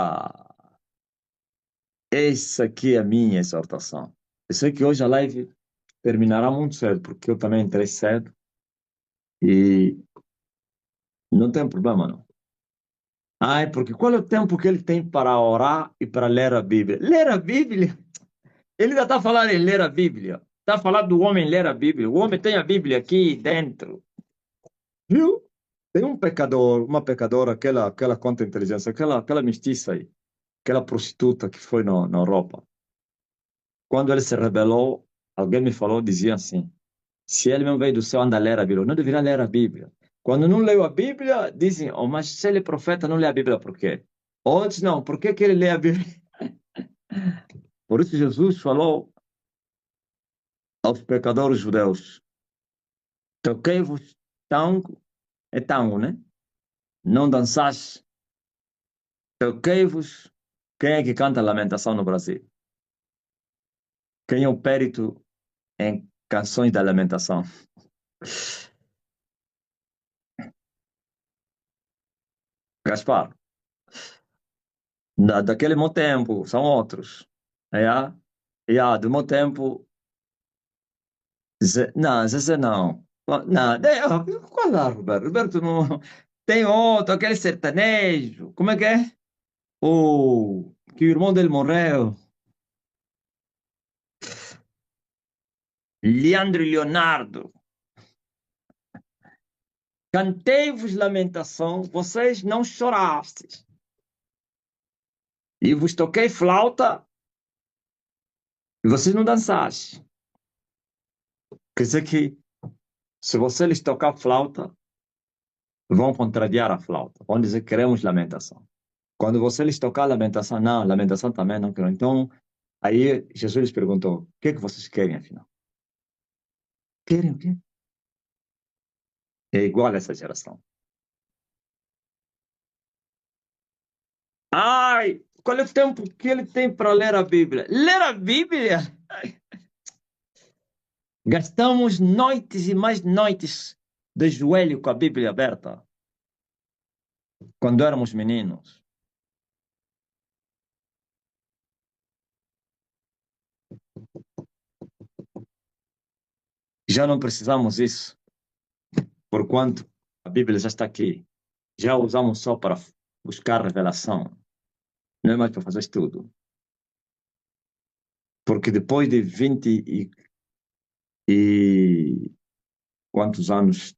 Essa aqui é a minha exortação. Eu sei que hoje a live terminará muito cedo, porque eu também entrei cedo e não tem problema, não. Ai, porque qual é o tempo que ele tem para orar e para ler a Bíblia? Ler a Bíblia? Ele ainda está falando em ler a Bíblia. Está falando do homem ler a Bíblia. O homem tem a Bíblia aqui dentro. Viu? Tem um pecador, uma pecadora, aquela contra inteligência, aquela mestiça aí, aquela prostituta que foi na Europa. Quando ele se rebelou, alguém me falou, dizia assim, se ele mesmo veio do céu, anda a ler a Bíblia. Não deveria ler a Bíblia. Quando não leu a Bíblia, dizem, oh, mas se ele é profeta, não lê a Bíblia por quê? Outros não, por que que ele lê a Bíblia? Por isso Jesus falou aos pecadores judeus, toquei-vos tango, é tango, né? Não dançais, toquei-vos. Quem é que canta lamentação no Brasil? Quem é o périto em canções da lamentação? Gaspar. Daquele meu tempo, são outros. É, do meu tempo, não, Zezé não. Não, qual lá, Roberto? Roberto não. Tem outro, aquele sertanejo. Como é que é? O que o irmão dele morreu. Leandro e Leonardo. Cantei-vos lamentação, vocês não chorastes. E vos toquei flauta, e vocês não dançaste. Quer dizer que, se você lhes tocar flauta, vão contrariar a flauta. Vão dizer que queremos lamentação. Quando você lhes tocar lamentação, não, lamentação também não quero. Então, aí Jesus lhes perguntou: o que é que vocês querem, afinal? Querem o quê? É igual a essa geração. Ai, qual é o tempo que ele tem para ler a Bíblia? Ler a Bíblia? Gastamos noites e mais noites de joelho com a Bíblia aberta, quando éramos meninos. Já não precisamos isso, porquanto a Bíblia já está aqui. Já a usamos só para buscar revelação, não é mais para fazer estudo. Porque depois de 20 e quantos anos,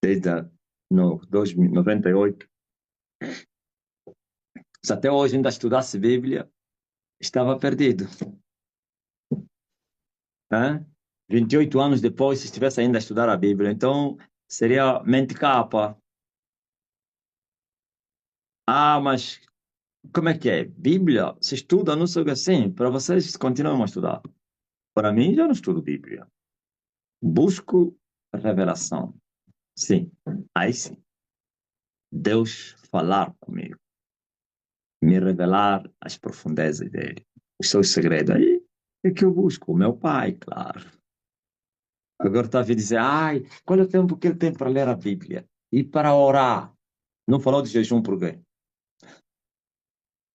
desde no 98, se até hoje ainda estudasse Bíblia, estava perdido. Né? 28 anos depois, se estivesse ainda a estudar a Bíblia, então seria mente capa. Ah, mas como é que é? Bíblia, se estuda, não sei o que assim. Para vocês, continuam a estudar. Para mim, já não estudo Bíblia. Busco revelação. Sim, aí sim. Deus falar comigo, me revelar as profundezas dele, os seus segredos. Aí é que eu busco, o meu pai, claro. Agora está a vir dizer, ai, qual é o tempo que ele tem para ler a Bíblia? E para orar? Não falou de jejum por quê?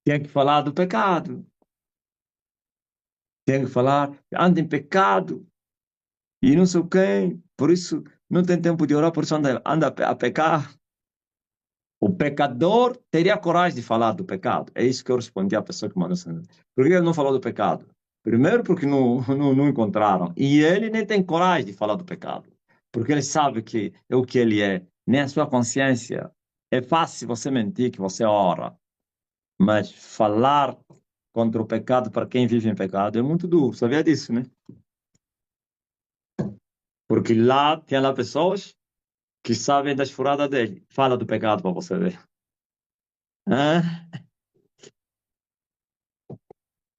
Tinha que falar do pecado. Tinha que falar, anda em pecado e não sei o quê. Por isso, não tem tempo de orar, por isso anda a pecar. O pecador teria coragem de falar do pecado. É isso que eu respondi à pessoa que mandou essa. Por que ele não falou do pecado? Primeiro, porque não encontraram. E ele nem tem coragem de falar do pecado. Porque ele sabe que é o que ele é. Nem a sua consciência. É fácil você mentir que você ora. Mas falar contra o pecado para quem vive em pecado é muito duro. Sabia disso, né? Porque lá tem lá pessoas que sabem das furadas dele. Fala do pecado para você ver. Hã?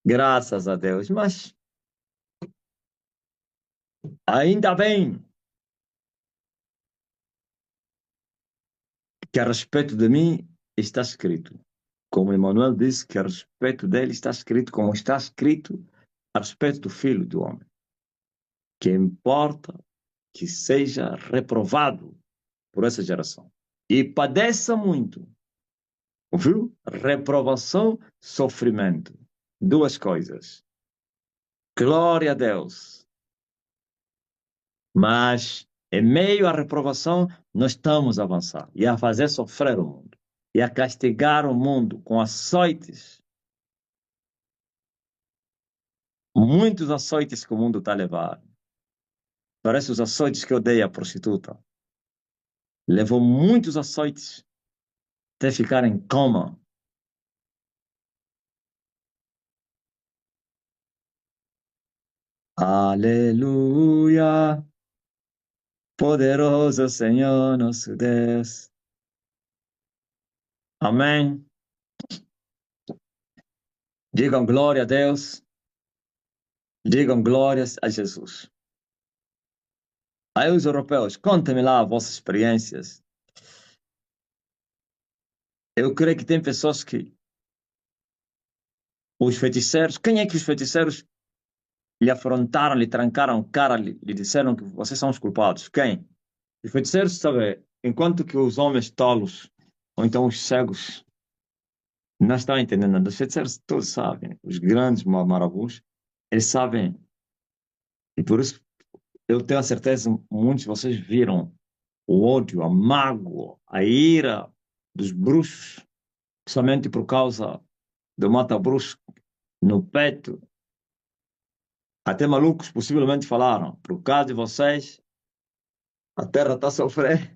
Graças a Deus. Mas ainda bem que a respeito de mim está escrito. Como Emmanuel disse, que a respeito dele está escrito, como está escrito a respeito do Filho do Homem. Que importa que seja reprovado por essa geração. E padeça muito. Ouviu? Reprovação, sofrimento. Duas coisas. Glória a Deus. Mas, em meio à reprovação, nós estamos a avançar e a fazer sofrer o mundo e a castigar o mundo com açoites, muitos açoites que o mundo está a levar. Parece os açoites que eu dei à prostituta. Levou muitos açoites até ficar em coma. Aleluia, poderoso Senhor nosso Deus. Amém. Digam glória a Deus. Digam glórias a Jesus. Aí os europeus, contem-me lá as vossas experiências. Eu creio que tem pessoas que, os feiticeiros, quem é que os feiticeiros lhe afrontaram, lhe trancaram cara, lhe disseram que vocês são os culpados? Quem? Os feiticeiros, sabe, enquanto que os homens tolos, ou então os cegos, não estão entendendo nada. Os feiticeiros todos sabem, os grandes marabus, eles sabem. E por isso eu tenho a certeza, muitos de vocês viram o ódio, a mágoa, a ira dos bruxos, somente por causa do mata-bruxo no peito. Até malucos possivelmente falaram, por causa de vocês, a terra está a sofrer.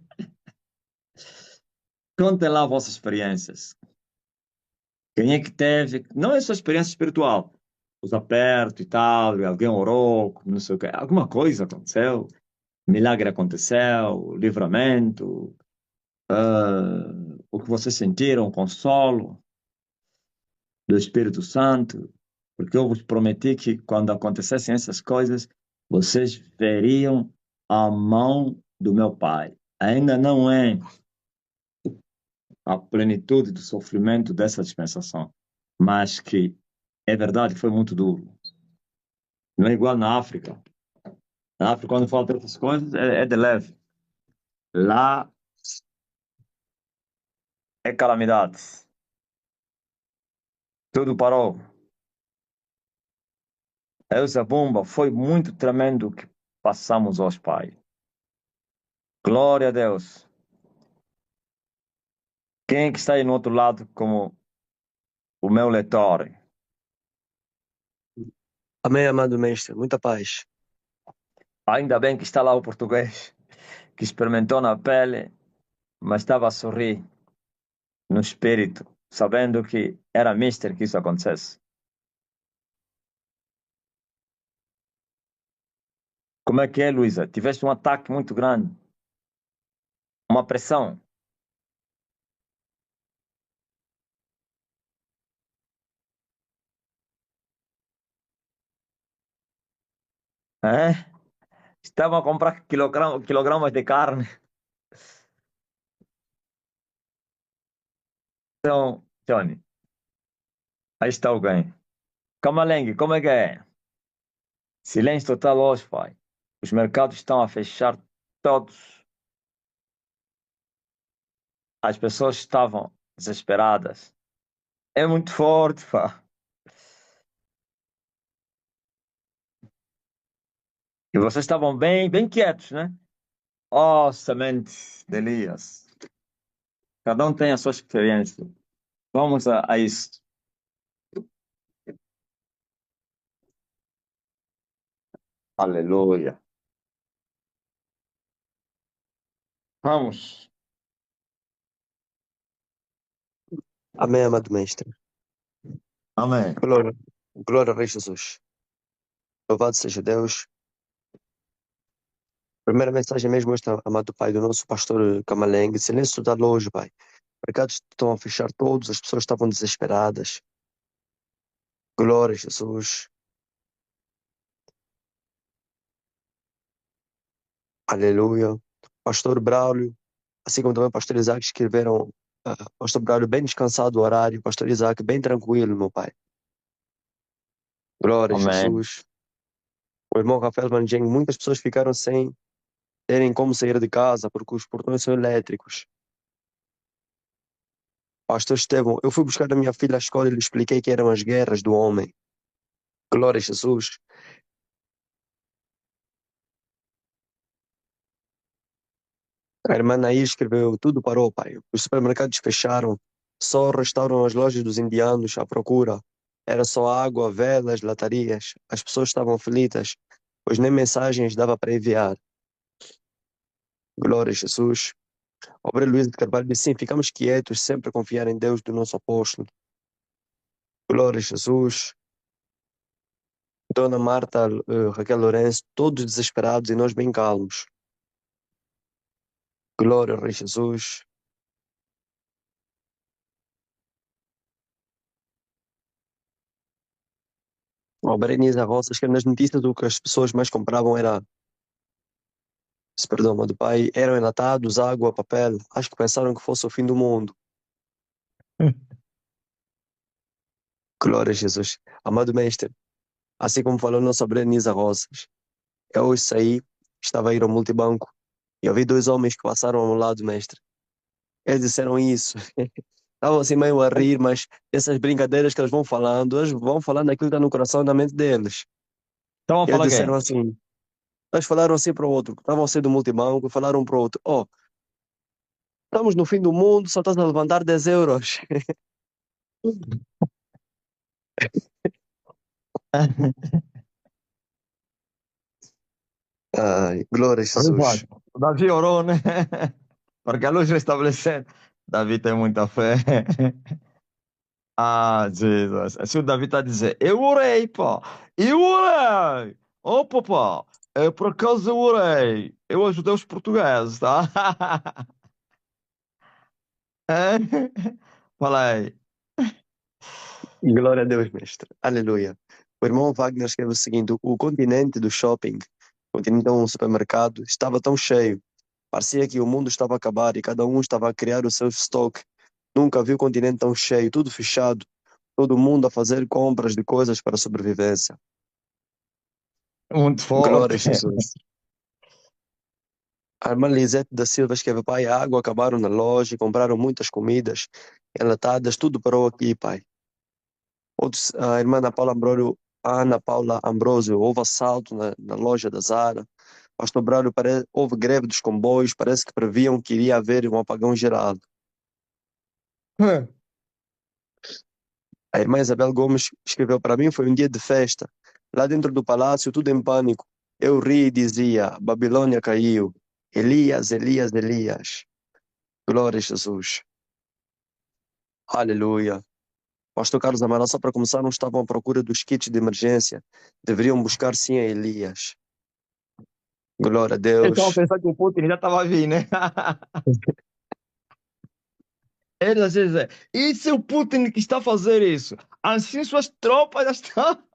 Contem lá vossas experiências. Quem é que teve, não é só experiência espiritual, os apertos e tal, alguém orou, não sei o quê, alguma coisa aconteceu, milagre aconteceu, livramento, o que vocês sentiram, consolo do Espírito Santo, porque eu vos prometi que quando acontecessem essas coisas, vocês veriam a mão do meu Pai. Ainda não é a plenitude do sofrimento dessa dispensação, mas que é verdade que foi muito duro. Não é igual na África. Na África, quando falta essas coisas, é de leve. Lá é calamidade. Tudo parou. Essa bomba foi muito tremendo que passamos aos pais. Glória a Deus. Quem é que está aí no outro lado como o meu leitor? Amém, amado mestre. Muita paz. Ainda bem que está lá o português. que experimentou na pele, mas estava a sorrir no espírito, sabendo que era mister que isso acontecesse. Como é que é, Luísa? Tiveste um ataque muito grande, uma pressão, é? Estavam a comprar quilogramas de carne. Então, Johnny, aí está alguém. Camalengue, como é que é? Silêncio total hoje, pai. Os mercados estão a fechar todos. As pessoas estavam desesperadas. É muito forte, pá. E vocês estavam bem quietos, né? Oh, semente de Elias. Cada um tem a sua experiência. Vamos a isso. Aleluia. Vamos. Amém, amado Mestre. Amém. Glória, glória ao Rei Jesus. Louvado seja Deus. Primeira mensagem mesmo esta, amado Pai, do nosso pastor Camaleng. Silêncio da loja, Pai. Mercados estão a fechar todos, as pessoas estavam desesperadas. Glória a Jesus. Aleluia. Pastor Braulio, assim como também o pastor Isaac escreveram, pastor Braulio bem descansado o horário, pastor Isaac bem tranquilo, meu pai. Glória a Amém. Jesus. O irmão Rafael Manjeng, muitas pessoas ficaram sem terem como sair de casa porque os portões são elétricos. Pastor Estevão, eu fui buscar a minha filha à escola e lhe expliquei que eram as guerras do homem. Glória a Jesus. A irmã Nair escreveu, tudo parou, pai. Os supermercados fecharam, só restaram as lojas dos indianos à procura. Era só água, velas, latarias. As pessoas estavam aflitas, pois nem mensagens dava para enviar. Glória a Jesus. Obreiro Luiz de Carvalho disse, sim, ficamos quietos, sempre a confiar em Deus do nosso apóstolo. Glória a Jesus. Dona Marta, Raquel Lourenço, todos desesperados e nós bem calmos. Glória ao Rei Jesus. O Berenice Roças, que nas notícias o que as pessoas mais compravam era, se perdão, do pai, eram enlatados, água, papel. Acho que pensaram que fosse o fim do mundo. Glória a Jesus. Amado Mestre, assim como falou nossa Berenice Roças, eu hoje saí, estava a ir ao multibanco e ouvi dois homens que passaram ao meu lado, mestre. Eles disseram isso. Estavam assim meio a rir, mas essas brincadeiras que eles vão falando aquilo que está no coração e na mente deles. Então vamos Eles falar disseram quem? assim, eles falaram assim para o outro, estavam a sair do multibanco, falaram para o outro, oh, estamos no fim do mundo, só estás a levantar 10 euros. Ai, glória a Jesus. Exato. Davi orou, né? Porque a luz restabelecendo. Davi tem muita fé. Ah, Jesus. Se o Davi está a dizer, eu orei, pá. Eu orei. Oh, papá. É, por acaso eu orei. Eu ajudei os portugueses, tá? É? Fala aí. Glória a Deus, mestre. Aleluia. O irmão Wagner escreve o seguinte, o continente do shopping, o continente de um supermercado, estava tão cheio. Parecia que o mundo estava a acabar e cada um estava a criar o seu estoque. Nunca vi o continente tão cheio, tudo fechado, todo mundo a fazer compras de coisas para a sobrevivência. Muito Glória forte. a Jesus. A irmã Lisete da Silva escreve, pai, a água acabaram na loja e compraram muitas comidas enlatadas, tudo parou aqui, pai. Outros, a irmã Ana Paula Ambrosio, houve assalto na loja da Zara. Pastor Braulio, houve greve dos comboios, parece que previam que iria haver um apagão geral. A irmã Isabel Gomes escreveu para mim, foi um dia de festa. Lá dentro do palácio, tudo em pânico. Eu ri e dizia, Babilônia caiu. Elias, Elias, Elias. Glória a Jesus. Aleluia. Pastor Carlos Amaral, só para começar, não estavam à procura dos kits de emergência. Deveriam buscar sim a Elias. Glória a Eles estavam Deus. pensando que o Putin já estava vindo, né? Eles dizem, e se o Putin que está a fazer isso? Assim suas tropas já estão.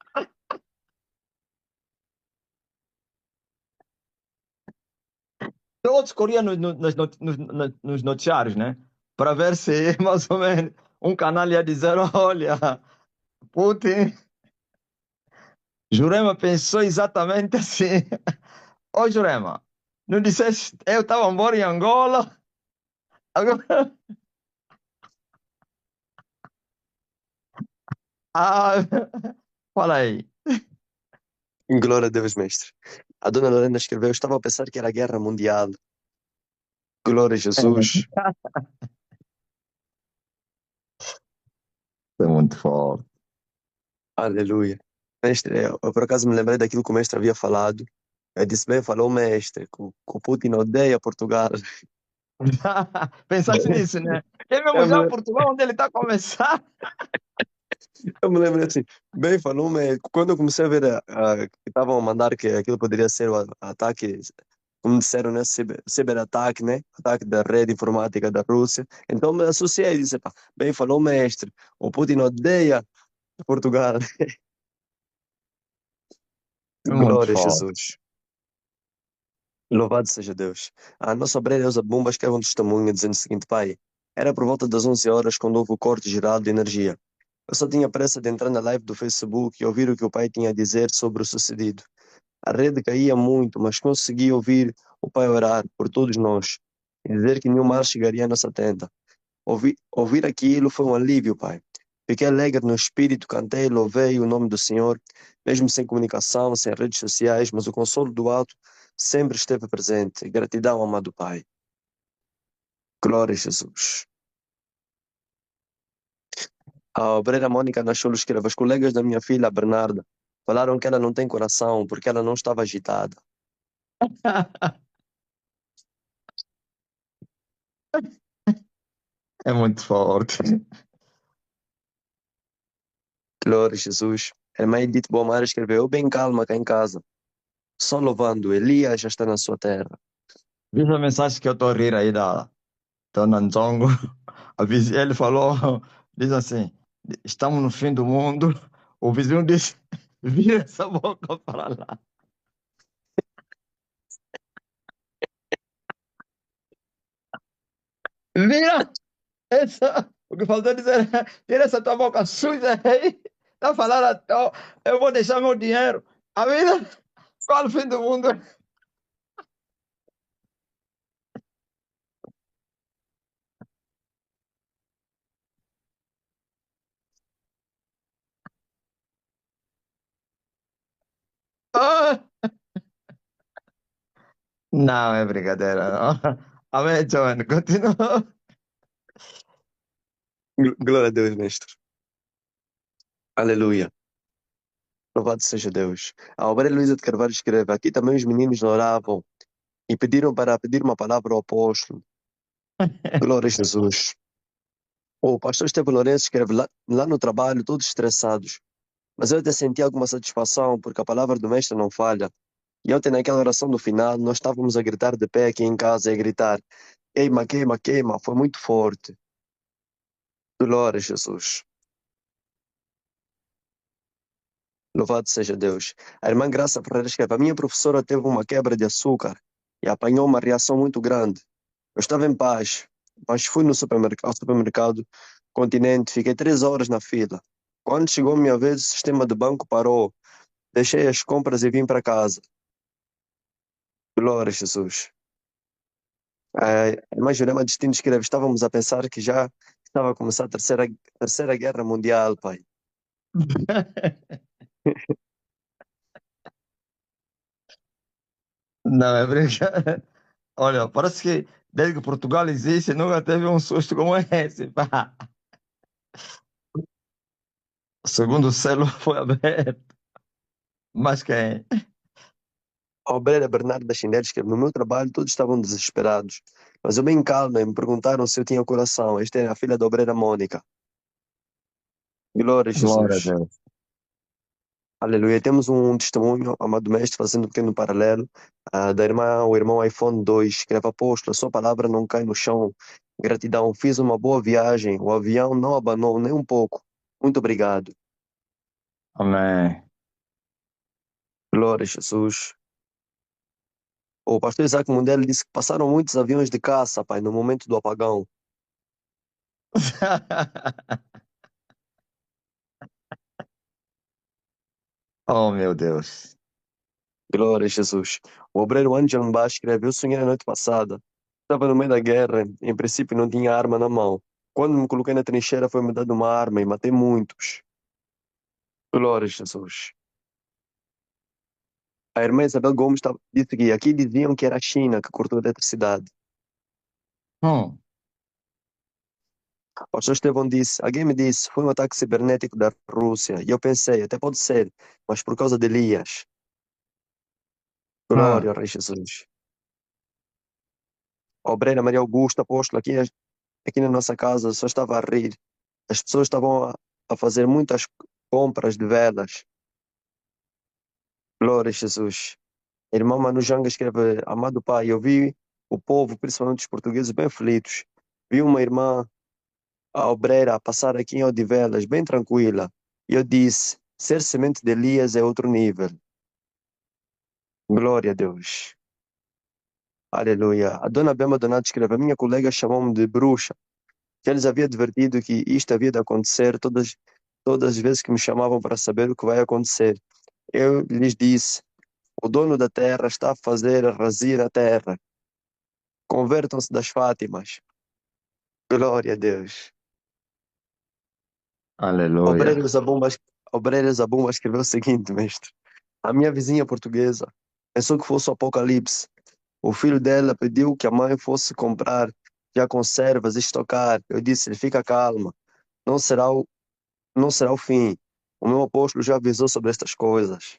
Todos corriam nos noticiários, né? Para ver se mais ou menos um canal ia dizer: olha, Putin, Jurema pensou exatamente assim. Ô, Jurema, não disseste eu estava embora em Angola? Agora, ah, fala aí. Glória a Deus, mestre. A dona Lorena escreveu: eu estava a pensar que era a guerra mundial. Glória a Jesus. É muito forte. Aleluia. Mestre, eu por acaso me lembrei daquilo que o mestre havia falado. Eu disse: bem, falou o mestre, que o Putin odeia Portugal. Pensaste nisso, né? É mesmo Eu me, já lem- Portugal, onde ele está a começar? eu me lembrei assim: bem, falou o mestre. Quando eu comecei a ver que estavam a mandar que aquilo poderia ser o ataque, como disseram, né? Ciberataque, né? Ataque da rede informática da Rússia. Então me associei e disse: pá, bem, falou o mestre, o Putin odeia Portugal. É muito Glória a forte. Jesus. Louvado seja Deus. A nossa obreira Elza Bumba escreve um testemunho dizendo o seguinte: pai, era por volta das 11 horas quando houve o corte geral de energia. Eu só tinha pressa de entrar na live do Facebook e ouvir o que o pai tinha a dizer sobre o sucedido. A rede caía muito, mas consegui ouvir o pai orar por todos nós e dizer que nenhum mal chegaria à nossa tenda. Ouvir aquilo foi um alívio, pai. Fiquei alegre no espírito, cantei, louvei o nome do Senhor, mesmo sem comunicação, sem redes sociais, mas o consolo do alto sempre esteve presente. Gratidão, amado Pai. Glória a Jesus. A obreira Mônica Nacholo escreve: as colegas da minha filha, a Bernarda, falaram que ela não tem coração porque ela não estava agitada. É muito forte. Glória a Jesus. A irmã Edith Bomar escreveu: eu bem calma cá em casa, só louvando, Elias já está na sua terra. Viu a mensagem que eu estou a rir aí da Dona Nzongo? Ele falou, diz assim, estamos no fim do mundo. O vizinho disse, vira essa boca para lá. Vira essa... O que faltou dizer, vira essa tua boca suja aí. Tá falando, eu vou deixar meu dinheiro. A vida, qual o fim do mundo? Ah, não, é brincadeira, não. Amém, John, continua. Glória a Deus, mestre. Aleluia. Louvado seja Deus. A obreira Luísa de Carvalho escreve: aqui também os meninos oravam e pediram para pedir uma palavra ao apóstolo. Glória a Jesus. O pastor Estevão Lourenço escreve: lá no trabalho, todos estressados. Mas eu até senti alguma satisfação, porque a palavra do mestre não falha. E ontem, naquela oração do final, nós estávamos a gritar de pé aqui em casa, a gritar: queima, queima, queima. Foi muito forte. Glória a Jesus. Louvado seja Deus. A irmã Graça Ferreira escreve: a minha professora teve uma quebra de açúcar e apanhou uma reação muito grande. Eu estava em paz, mas fui no supermercado, ao supermercado Continente, fiquei 3 horas na fila. Quando chegou a minha vez, o sistema do banco parou. Deixei as compras e vim para casa. Glória a Jesus. A irmã Jurema Destino escreve: estávamos a pensar que já estava a começar a terceira guerra mundial, pai. Não, é brincadeira. Olha, parece que desde que Portugal existe, nunca teve um susto como esse. Pá. O segundo selo foi aberto. Mas quem? A obreira Bernarda Chinelli que no meu trabalho todos estavam desesperados, mas eu bem calma e me perguntaram se eu tinha coração. Esta é a filha da obreira Mônica. Glória a Glória a Jesus. Deus. Aleluia. Temos um testemunho, amado mestre, fazendo um pequeno paralelo, da irmã, o irmão iPhone 2, escreve apóstolo, a sua palavra não cai no chão. Gratidão, fiz uma boa viagem, o avião não abanou nem um pouco. Muito obrigado. Amém. Glória a Jesus. O pastor Isaac Mundelo disse que passaram muitos aviões de caça, pai, no momento do apagão. Oh, meu Deus. Glória a Jesus. O obreiro Angel Mbá escreve, eu sonhei a noite passada. Estava no meio da guerra, em princípio não tinha arma na mão. Quando me coloquei na trincheira foi-me dado uma arma e matei muitos. Glória a Jesus. A irmã Isabel Gomes disse que aqui diziam que era a China que cortou a eletricidade. Hum, O pastor Estevão disse, alguém me disse, foi um ataque cibernético da Rússia. E eu pensei, até pode ser, mas por causa de Elias. Glória hum. ao Rei Jesus. A obreira Maria Augusta, apóstolo, aqui na nossa casa só estava a rir. As pessoas estavam a fazer muitas compras de velas. Glória a Jesus. A irmã Manu Janga escreve, amado pai, eu vi o povo, principalmente os portugueses, bem aflitos. Vi uma irmã, a obreira, a passar aqui em Odivelas, bem tranquila. E eu disse, ser semente de Elias é outro nível. Glória a Deus. Aleluia. A dona Bema Donato escreve, a minha colega chamou-me de bruxa, que eles havia advertido que isto havia de acontecer todas as vezes que me chamavam para saber o que vai acontecer. Eu lhes disse, o dono da terra está a fazer razia na terra. Convertam-se das Fátimas. Glória a Deus. Aleluia. Obreiro Zabumba, Obreiro Zabumba escreveu o seguinte, mestre. A minha vizinha portuguesa pensou que fosse o apocalipse. O filho dela pediu que a mãe fosse comprar já conservas e estocar. Eu disse, fica calma, não será não será o fim. O meu apóstolo já avisou sobre estas coisas.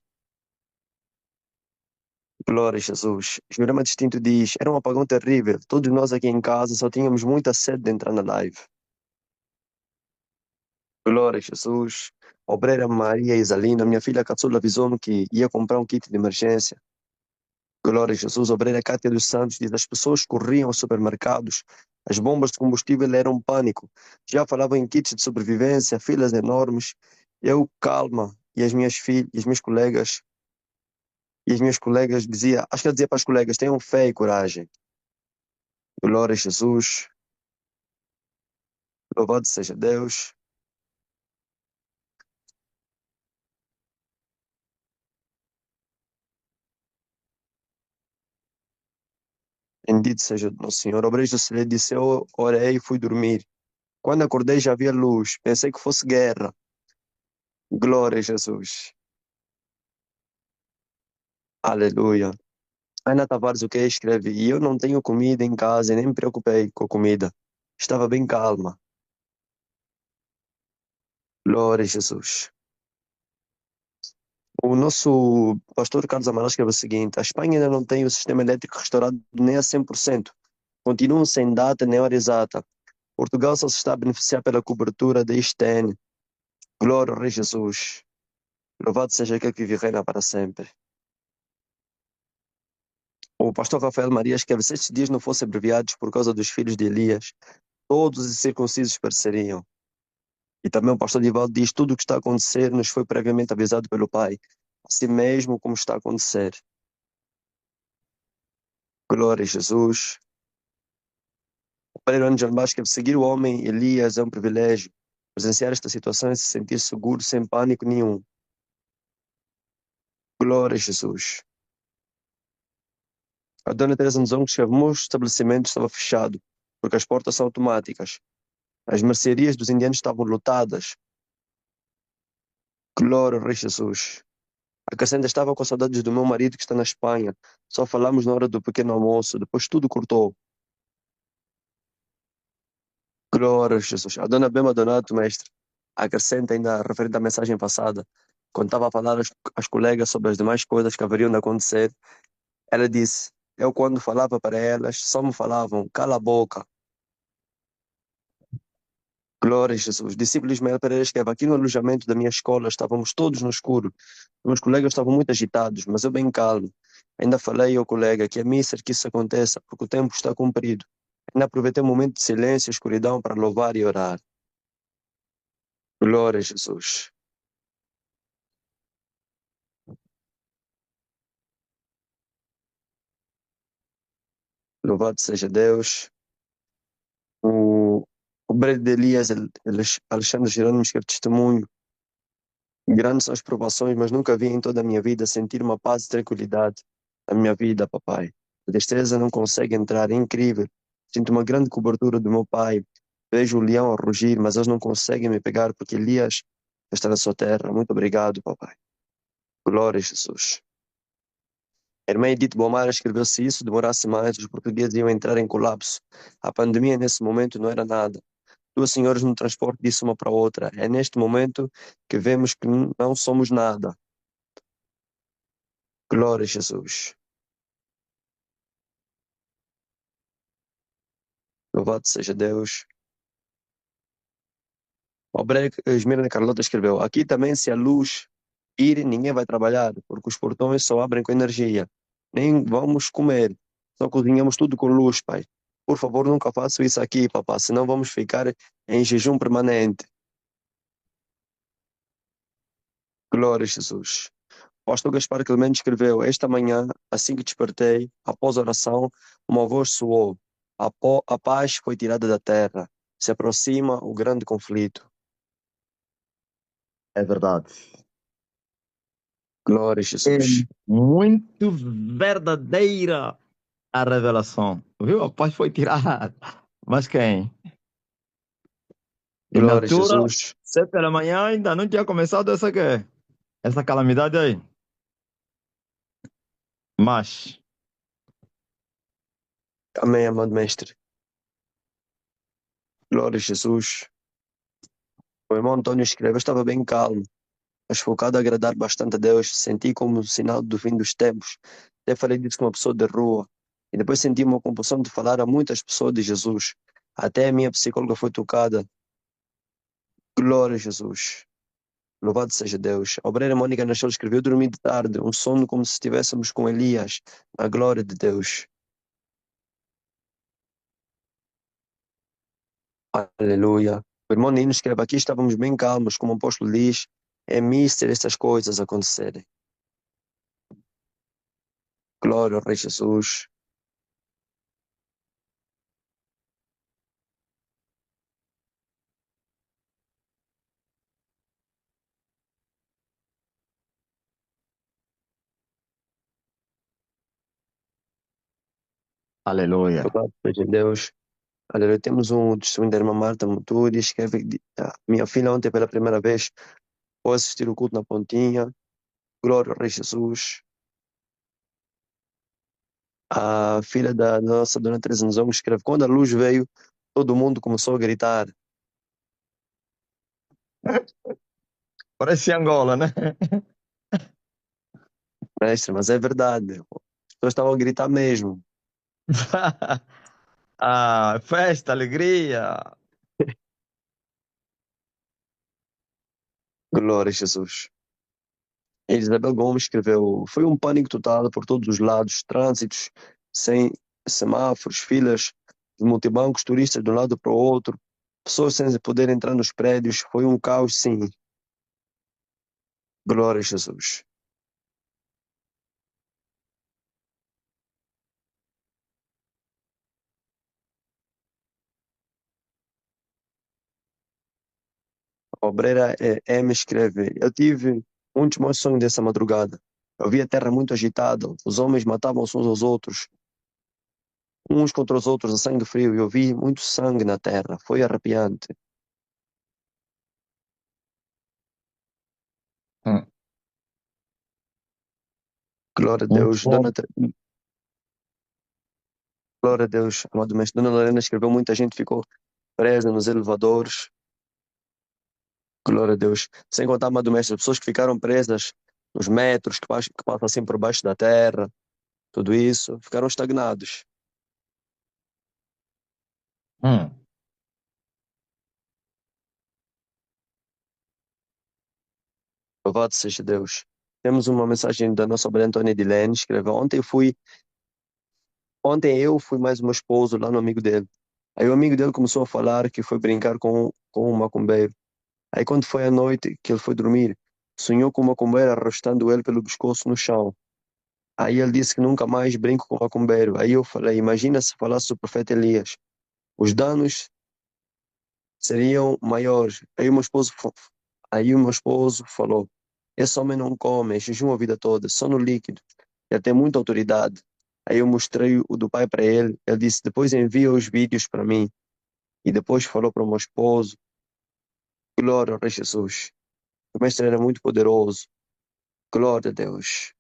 Glória a Jesus. Jurema Distinto diz, era um apagão terrível. Todos nós aqui em casa só tínhamos muita sede de entrar na live. Glória a Jesus. Obreira Maria Isalina, minha filha Catsula avisou-me que ia comprar um kit de emergência. Glória a Jesus. Obreira Cátia dos Santos diz: as pessoas corriam aos supermercados, as bombas de combustível eram um pânico. Já falavam em kits de sobrevivência, filas enormes. Eu, calma, e as minhas filhas, e as minhas colegas dizia, acho que ela dizia para as colegas, tenham fé e coragem. Glória a Jesus. Louvado seja Deus. Bendito seja o nosso Senhor. Obreiro José disse: eu orei e fui dormir. Quando acordei já havia luz. Pensei que fosse guerra. Glória a Jesus. Aleluia. Ana Tavares, o que escreve? E eu não tenho comida em casa e nem me preocupei com a comida. Estava bem calma. Glória a Jesus. O nosso pastor Carlos Amaral escreve o seguinte: a Espanha ainda não tem o sistema elétrico restaurado nem a 100%. Continuam sem data nem hora exata. Portugal só se está a beneficiar pela cobertura da ISTN. Glória ao Rei Jesus. Louvado seja aquele que vive e reina para sempre. O pastor Rafael Maria escreve: se estes dias não fossem abreviados por causa dos filhos de Elias, todos os circuncisos pereceriam. E também o pastor Divaldo diz: tudo o que está a acontecer nos foi previamente avisado pelo Pai, assim mesmo como está a acontecer. Glória a Jesus. O Pedro Angel escreve: seguir o homem Elias é um privilégio. Presenciar esta situação é se sentir seguro, sem pânico nenhum. Glória a Jesus. A dona Teresa Nzongo escreve: o meu estabelecimento estava fechado, porque as portas são automáticas. As mercearias dos indianos estavam lotadas. Glória ao Rei Jesus. A Cassandra estava com saudades do meu marido que está na Espanha. Só falamos na hora do pequeno almoço, depois tudo cortou. Glória a Jesus. A dona Bema Donato, mestre, acrescenta ainda referente à mensagem passada, quando estava a falar às colegas sobre as demais coisas que haveriam de acontecer, Ela disse: eu, quando falava para elas, só me falavam, cala a boca. Glória a Jesus. Os discípulos Ismael Pereira escreve: aqui no alojamento da minha escola estávamos todos no escuro. Meus colegas estavam muito agitados, mas eu bem calmo. Ainda falei ao colega que é mísero que isso aconteça, porque o tempo está cumprido. Ainda aproveitei um momento de silêncio e escuridão para louvar e orar. Glória a Jesus. Louvado seja Deus. O obreiro de Elias, Alexandre Jerônimo, escreve testemunho. Grandes são as provações, mas nunca vi em toda a minha vida sentir uma paz e tranquilidade na minha vida, papai. A tristeza não consegue entrar, é incrível. Sinto uma grande cobertura do meu pai. Vejo o leão a rugir, mas eles não conseguem me pegar porque Elias está na sua terra. Muito obrigado, papai. Glória a Jesus. A irmã Edith Bomar escreveu: se isso demorasse mais, os portugueses iam entrar em colapso. A pandemia nesse momento não era nada. Duas senhoras no transporte disse uma para a outra: é neste momento que vemos que não somos nada. Glória a Jesus. Louvado seja Deus. O obreiro Esmirna Carlota escreveu: aqui também, se a luz ir, ninguém vai trabalhar, porque os portões só abrem com energia. Nem vamos comer, só cozinhamos tudo com luz, pai. Por favor, nunca faça isso aqui, papá, senão vamos ficar em jejum permanente. Glória a Jesus. O pastor Gaspar Clemente escreveu: esta manhã, assim que despertei, após a oração, uma voz soou: a paz foi tirada da terra. Se aproxima o grande conflito. É verdade. Glória a É Jesus. muito verdadeira a revelação. Viu? A paz foi tirada. Mas quem? E na Glória a altura, Jesus. 7 da manhã, ainda não tinha começado essa calamidade aí. Mas, Amém, amado mestre. Glória a Jesus. O irmão Antônio escreve: eu estava bem calmo, mas focado a agradar bastante a Deus. Senti como um sinal do fim dos tempos. Até falei disso com uma pessoa de rua. E depois senti uma compulsão de falar a muitas pessoas de Jesus. Até a minha psicóloga foi tocada. Glória a Jesus. Louvado seja Deus. A obreira Mônica Nasceu escreveu: dormi de tarde, um sono como se estivéssemos com Elias, na glória de Deus. Aleluia. O irmão Nino escreve: aqui estávamos bem calmos, como o apóstolo diz, é mister essas coisas acontecerem. Glória ao Rei Jesus. aleluia. Louvado seja Deus. Aleluia. Temos um testemunho da irmã Marta Muturi, escreve: minha filha ontem pela primeira vez foi assistir o culto na Pontinha. Glória ao Rei Jesus. A filha da nossa Dona Teresa Nzongo escreve: quando a luz veio, todo mundo começou a gritar. Parece Angola, né? Mestre, mas é verdade. As pessoas estavam a gritar mesmo. Ah, festa, alegria. Glória a Jesus. A Isabel Gomes escreveu: foi um pânico total por todos os lados, trânsitos, sem semáforos, filas de multibancos, turistas de um lado para o outro, pessoas sem poder entrar nos prédios. Foi um caos, sim. Glória a Jesus. A obreira M escreve: eu tive muitos maus sonhos dessa madrugada. Eu vi a terra muito agitada, os homens matavam-se uns aos outros, uns contra os outros a sangue frio, e eu vi muito sangue na terra. Foi arrepiante. Hum, Glória a Muito Deus. bom. Glória a Deus, amado mestre. Dona Lorena escreveu: muita gente ficou presa nos elevadores. Glória a Deus. Sem contar, amado mestre, pessoas que ficaram presas nos metros, que passam assim por baixo da terra. tudo isso, ficaram estagnados. Hum. Louvado seja Deus. Temos uma mensagem da nossa obra Antônia Edilene, escreveu, ontem eu fui mais o meu esposo lá no amigo dele. Aí o amigo dele começou a falar que foi brincar com um macumbeiro. Aí quando foi à noite que ele foi dormir, sonhou com o macumbeiro arrastando ele pelo pescoço no chão. Aí ele disse que nunca mais brinco com macumbeiro. Aí eu falei, imagina se falasse o profeta Elias. Os danos seriam maiores. Aí o meu esposo falou, esse homem não come, jejum a vida toda, só no líquido. Ele tem muita autoridade. Aí eu mostrei o do pai para ele. Ele disse, depois envia os vídeos para mim. E depois falou para o meu esposo, glória ao Rei Jesus. O mestre era muito poderoso. Glória a Deus.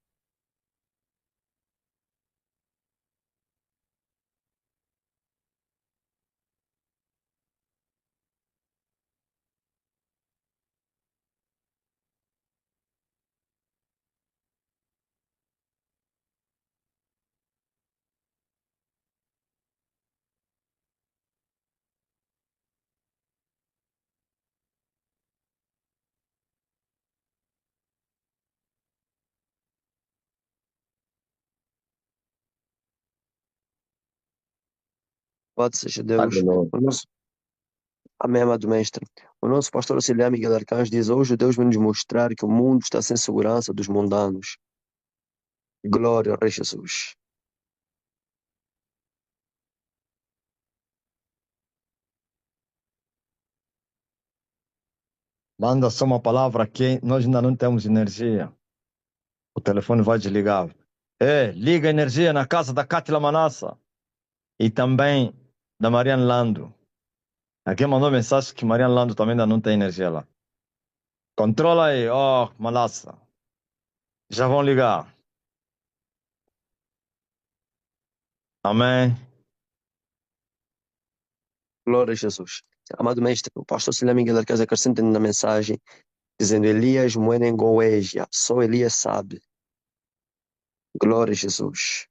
Louvado seja Deus. Aleluia. O nosso, amém, amado mestre. O nosso pastor auxiliar Miguel Arcanjo diz, hoje Deus vem nos mostrar que o mundo está sem segurança dos mundanos. Glória ao Rei Jesus. Manda só uma palavra aqui, nós ainda não temos energia. O telefone vai desligar. Liga a energia na casa da Cátila Manassa e também da Mariana Lando. Aqui mandou mensagem que Mariana Lando também ainda não tem energia lá. Controla aí, Manassa. Já vão ligar. Amém. Glória a Jesus. Amado mestre, o pastor auxiliar Miguel Arcanjo acrescenta na mensagem, dizendo, Elias moeda em Goésia, só Elias sabe. Glória a Jesus.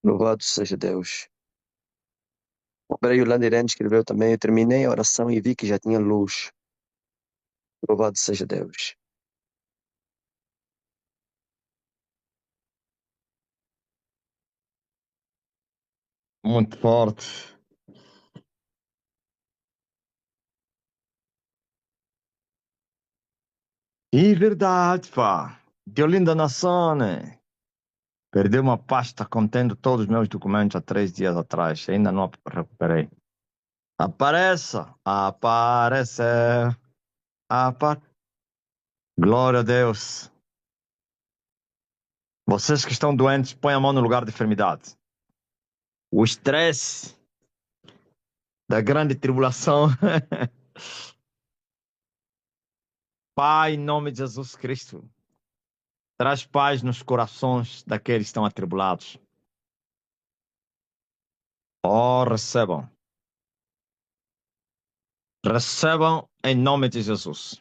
Louvado seja Deus. O obreiro Landirene escreveu também, eu terminei a oração e vi que já tinha luz. Louvado seja Deus. Muito forte. E verdade, pá. Deolinda Nassone. Perdi uma pasta contendo todos os meus documentos há 3 dias atrás. Ainda não recuperei. Apareça. Aparecer. Apa... Glória a Deus. Vocês que estão doentes, põem a mão no lugar de enfermidade. O estresse da grande tribulação. Pai, em nome de Jesus Cristo, traz paz nos corações daqueles que estão atribulados. Oh, recebam. Recebam em nome de Jesus.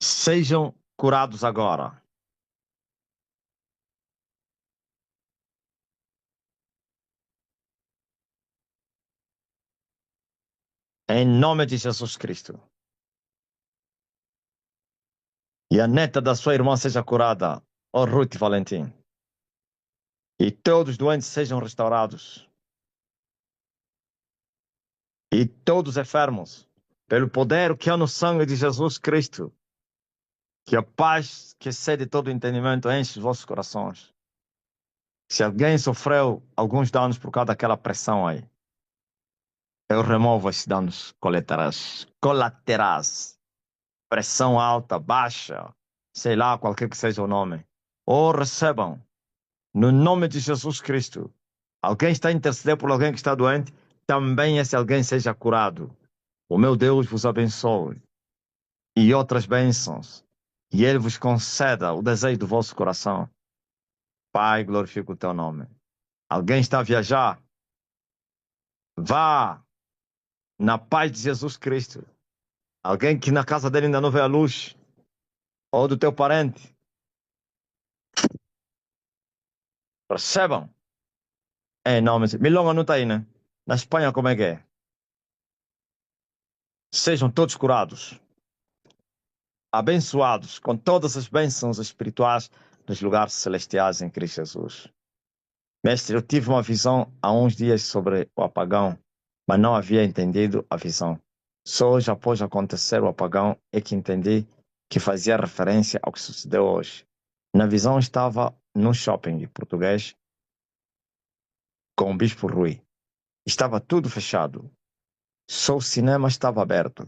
Sejam curados agora. Em nome de Jesus Cristo. E a neta da sua irmã seja curada, oh Ruth Valentim. E todos os doentes sejam restaurados. E todos enfermos, pelo poder que há no sangue de Jesus Cristo, que a paz que excede todo entendimento enche os vossos corações. Se alguém sofreu alguns danos por causa daquela pressão aí, eu removo esses danos colaterais. Colaterais. Pressão alta, baixa, sei lá, qualquer que seja o nome. Ou recebam, no nome de Jesus Cristo. Alguém está a interceder por alguém que está doente, também esse alguém seja curado. O meu Deus vos abençoe. E outras bênçãos. E Ele vos conceda o desejo do vosso coração. Pai, glorifica o teu nome. Alguém está a viajar? Vá na paz de Jesus Cristo. Alguém que na casa dele ainda não vê a luz, ou do teu parente. Percebam? É, não, mas Milonga não está aí, né? Na Espanha, como é que é? Sejam todos curados, abençoados com todas as bênçãos espirituais nos lugares celestiais em Cristo Jesus. Mestre, eu tive uma visão há uns dias sobre o apagão, mas não havia entendido a visão. Só hoje, após acontecer o apagão, é que entendi que fazia referência ao que sucedeu hoje. Na visão, estava num shopping português com o Bispo Rui. Estava tudo fechado. Só o cinema estava aberto.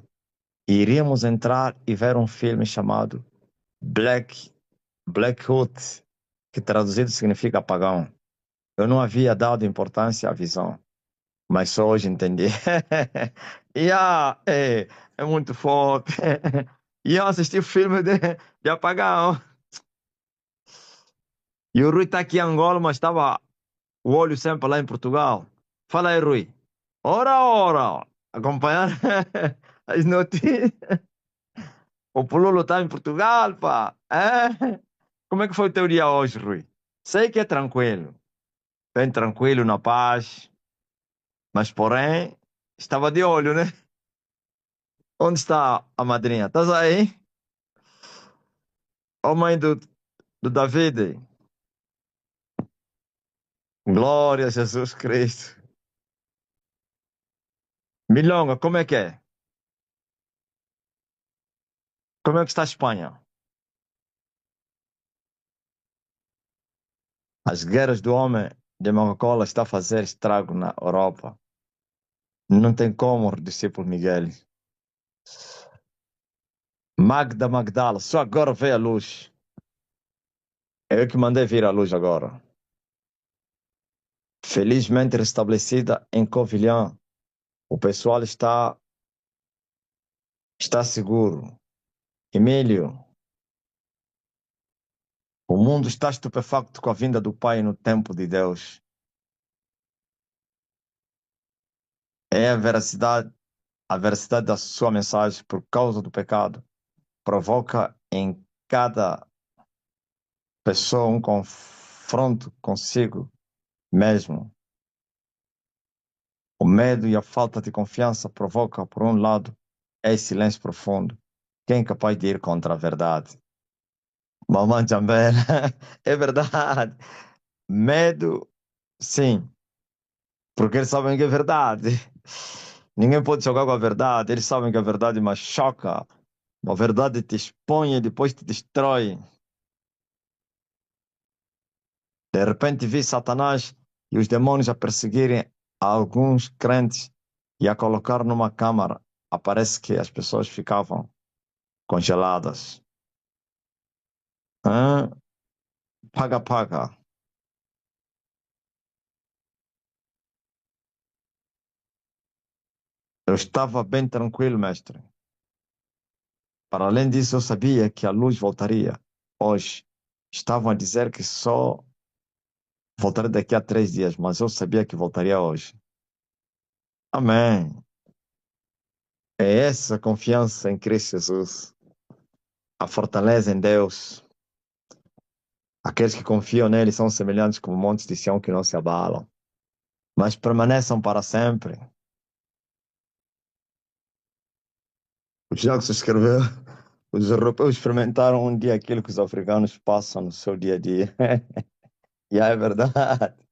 E iríamos entrar e ver um filme chamado Blackout, que traduzido significa apagão. Eu não havia dado importância à visão, mas só hoje entendi. É muito forte. E eu assisti o filme de apagão. E o Rui está aqui em Angola, mas estava o olho sempre lá em Portugal. Fala aí, Rui. Ora, ora, acompanhar as notícias. O Pululo está em Portugal, pá. É? Como é que foi o teu dia hoje, Rui? Sei que é tranquilo. Bem tranquilo, na paz. Mas, porém, estava de olho, né? Onde está a madrinha? Estás aí? Ó mãe do David. Glória a Jesus Cristo. Milonga, como é que é? Como é que está a Espanha? As guerras do homem de Coca-Cola estão a fazer estrago na Europa. Não tem como, discípulo Miguel. Magda Magdala, só agora veio a luz. Eu que mandei vir a luz agora. Felizmente restabelecida em Covilhã. O pessoal está seguro. Emílio, o mundo está estupefacto com a vinda do Pai no tempo de Deus. É a veracidade da sua mensagem por causa do pecado. Provoca em cada pessoa um confronto consigo mesmo. O medo e a falta de confiança provoca, por um lado, esse silêncio profundo. Quem é capaz de ir contra a verdade? Mamãe Jambel, é verdade. Medo, sim, porque eles sabem que é verdade. Ninguém pode jogar com a verdade, eles sabem que a verdade machuca. A verdade te expõe e depois te destrói. De repente vi Satanás e os demônios a perseguirem alguns crentes e a colocar numa câmara. Parece que as pessoas ficavam congeladas. Hã? Paga, paga. Eu estava bem tranquilo, mestre. Para além disso, eu sabia que a luz voltaria hoje. Estavam a dizer que só voltaria daqui a 3 dias, mas eu sabia que voltaria hoje. Amém. É essa confiança em Cristo Jesus, a fortaleza em Deus. Aqueles que confiam nele são semelhantes como montes de Sião que não se abalam, mas permaneçam para sempre. O Jackson escreveu: os europeus experimentaram um dia aquilo que os africanos passam no seu dia a dia. E é verdade.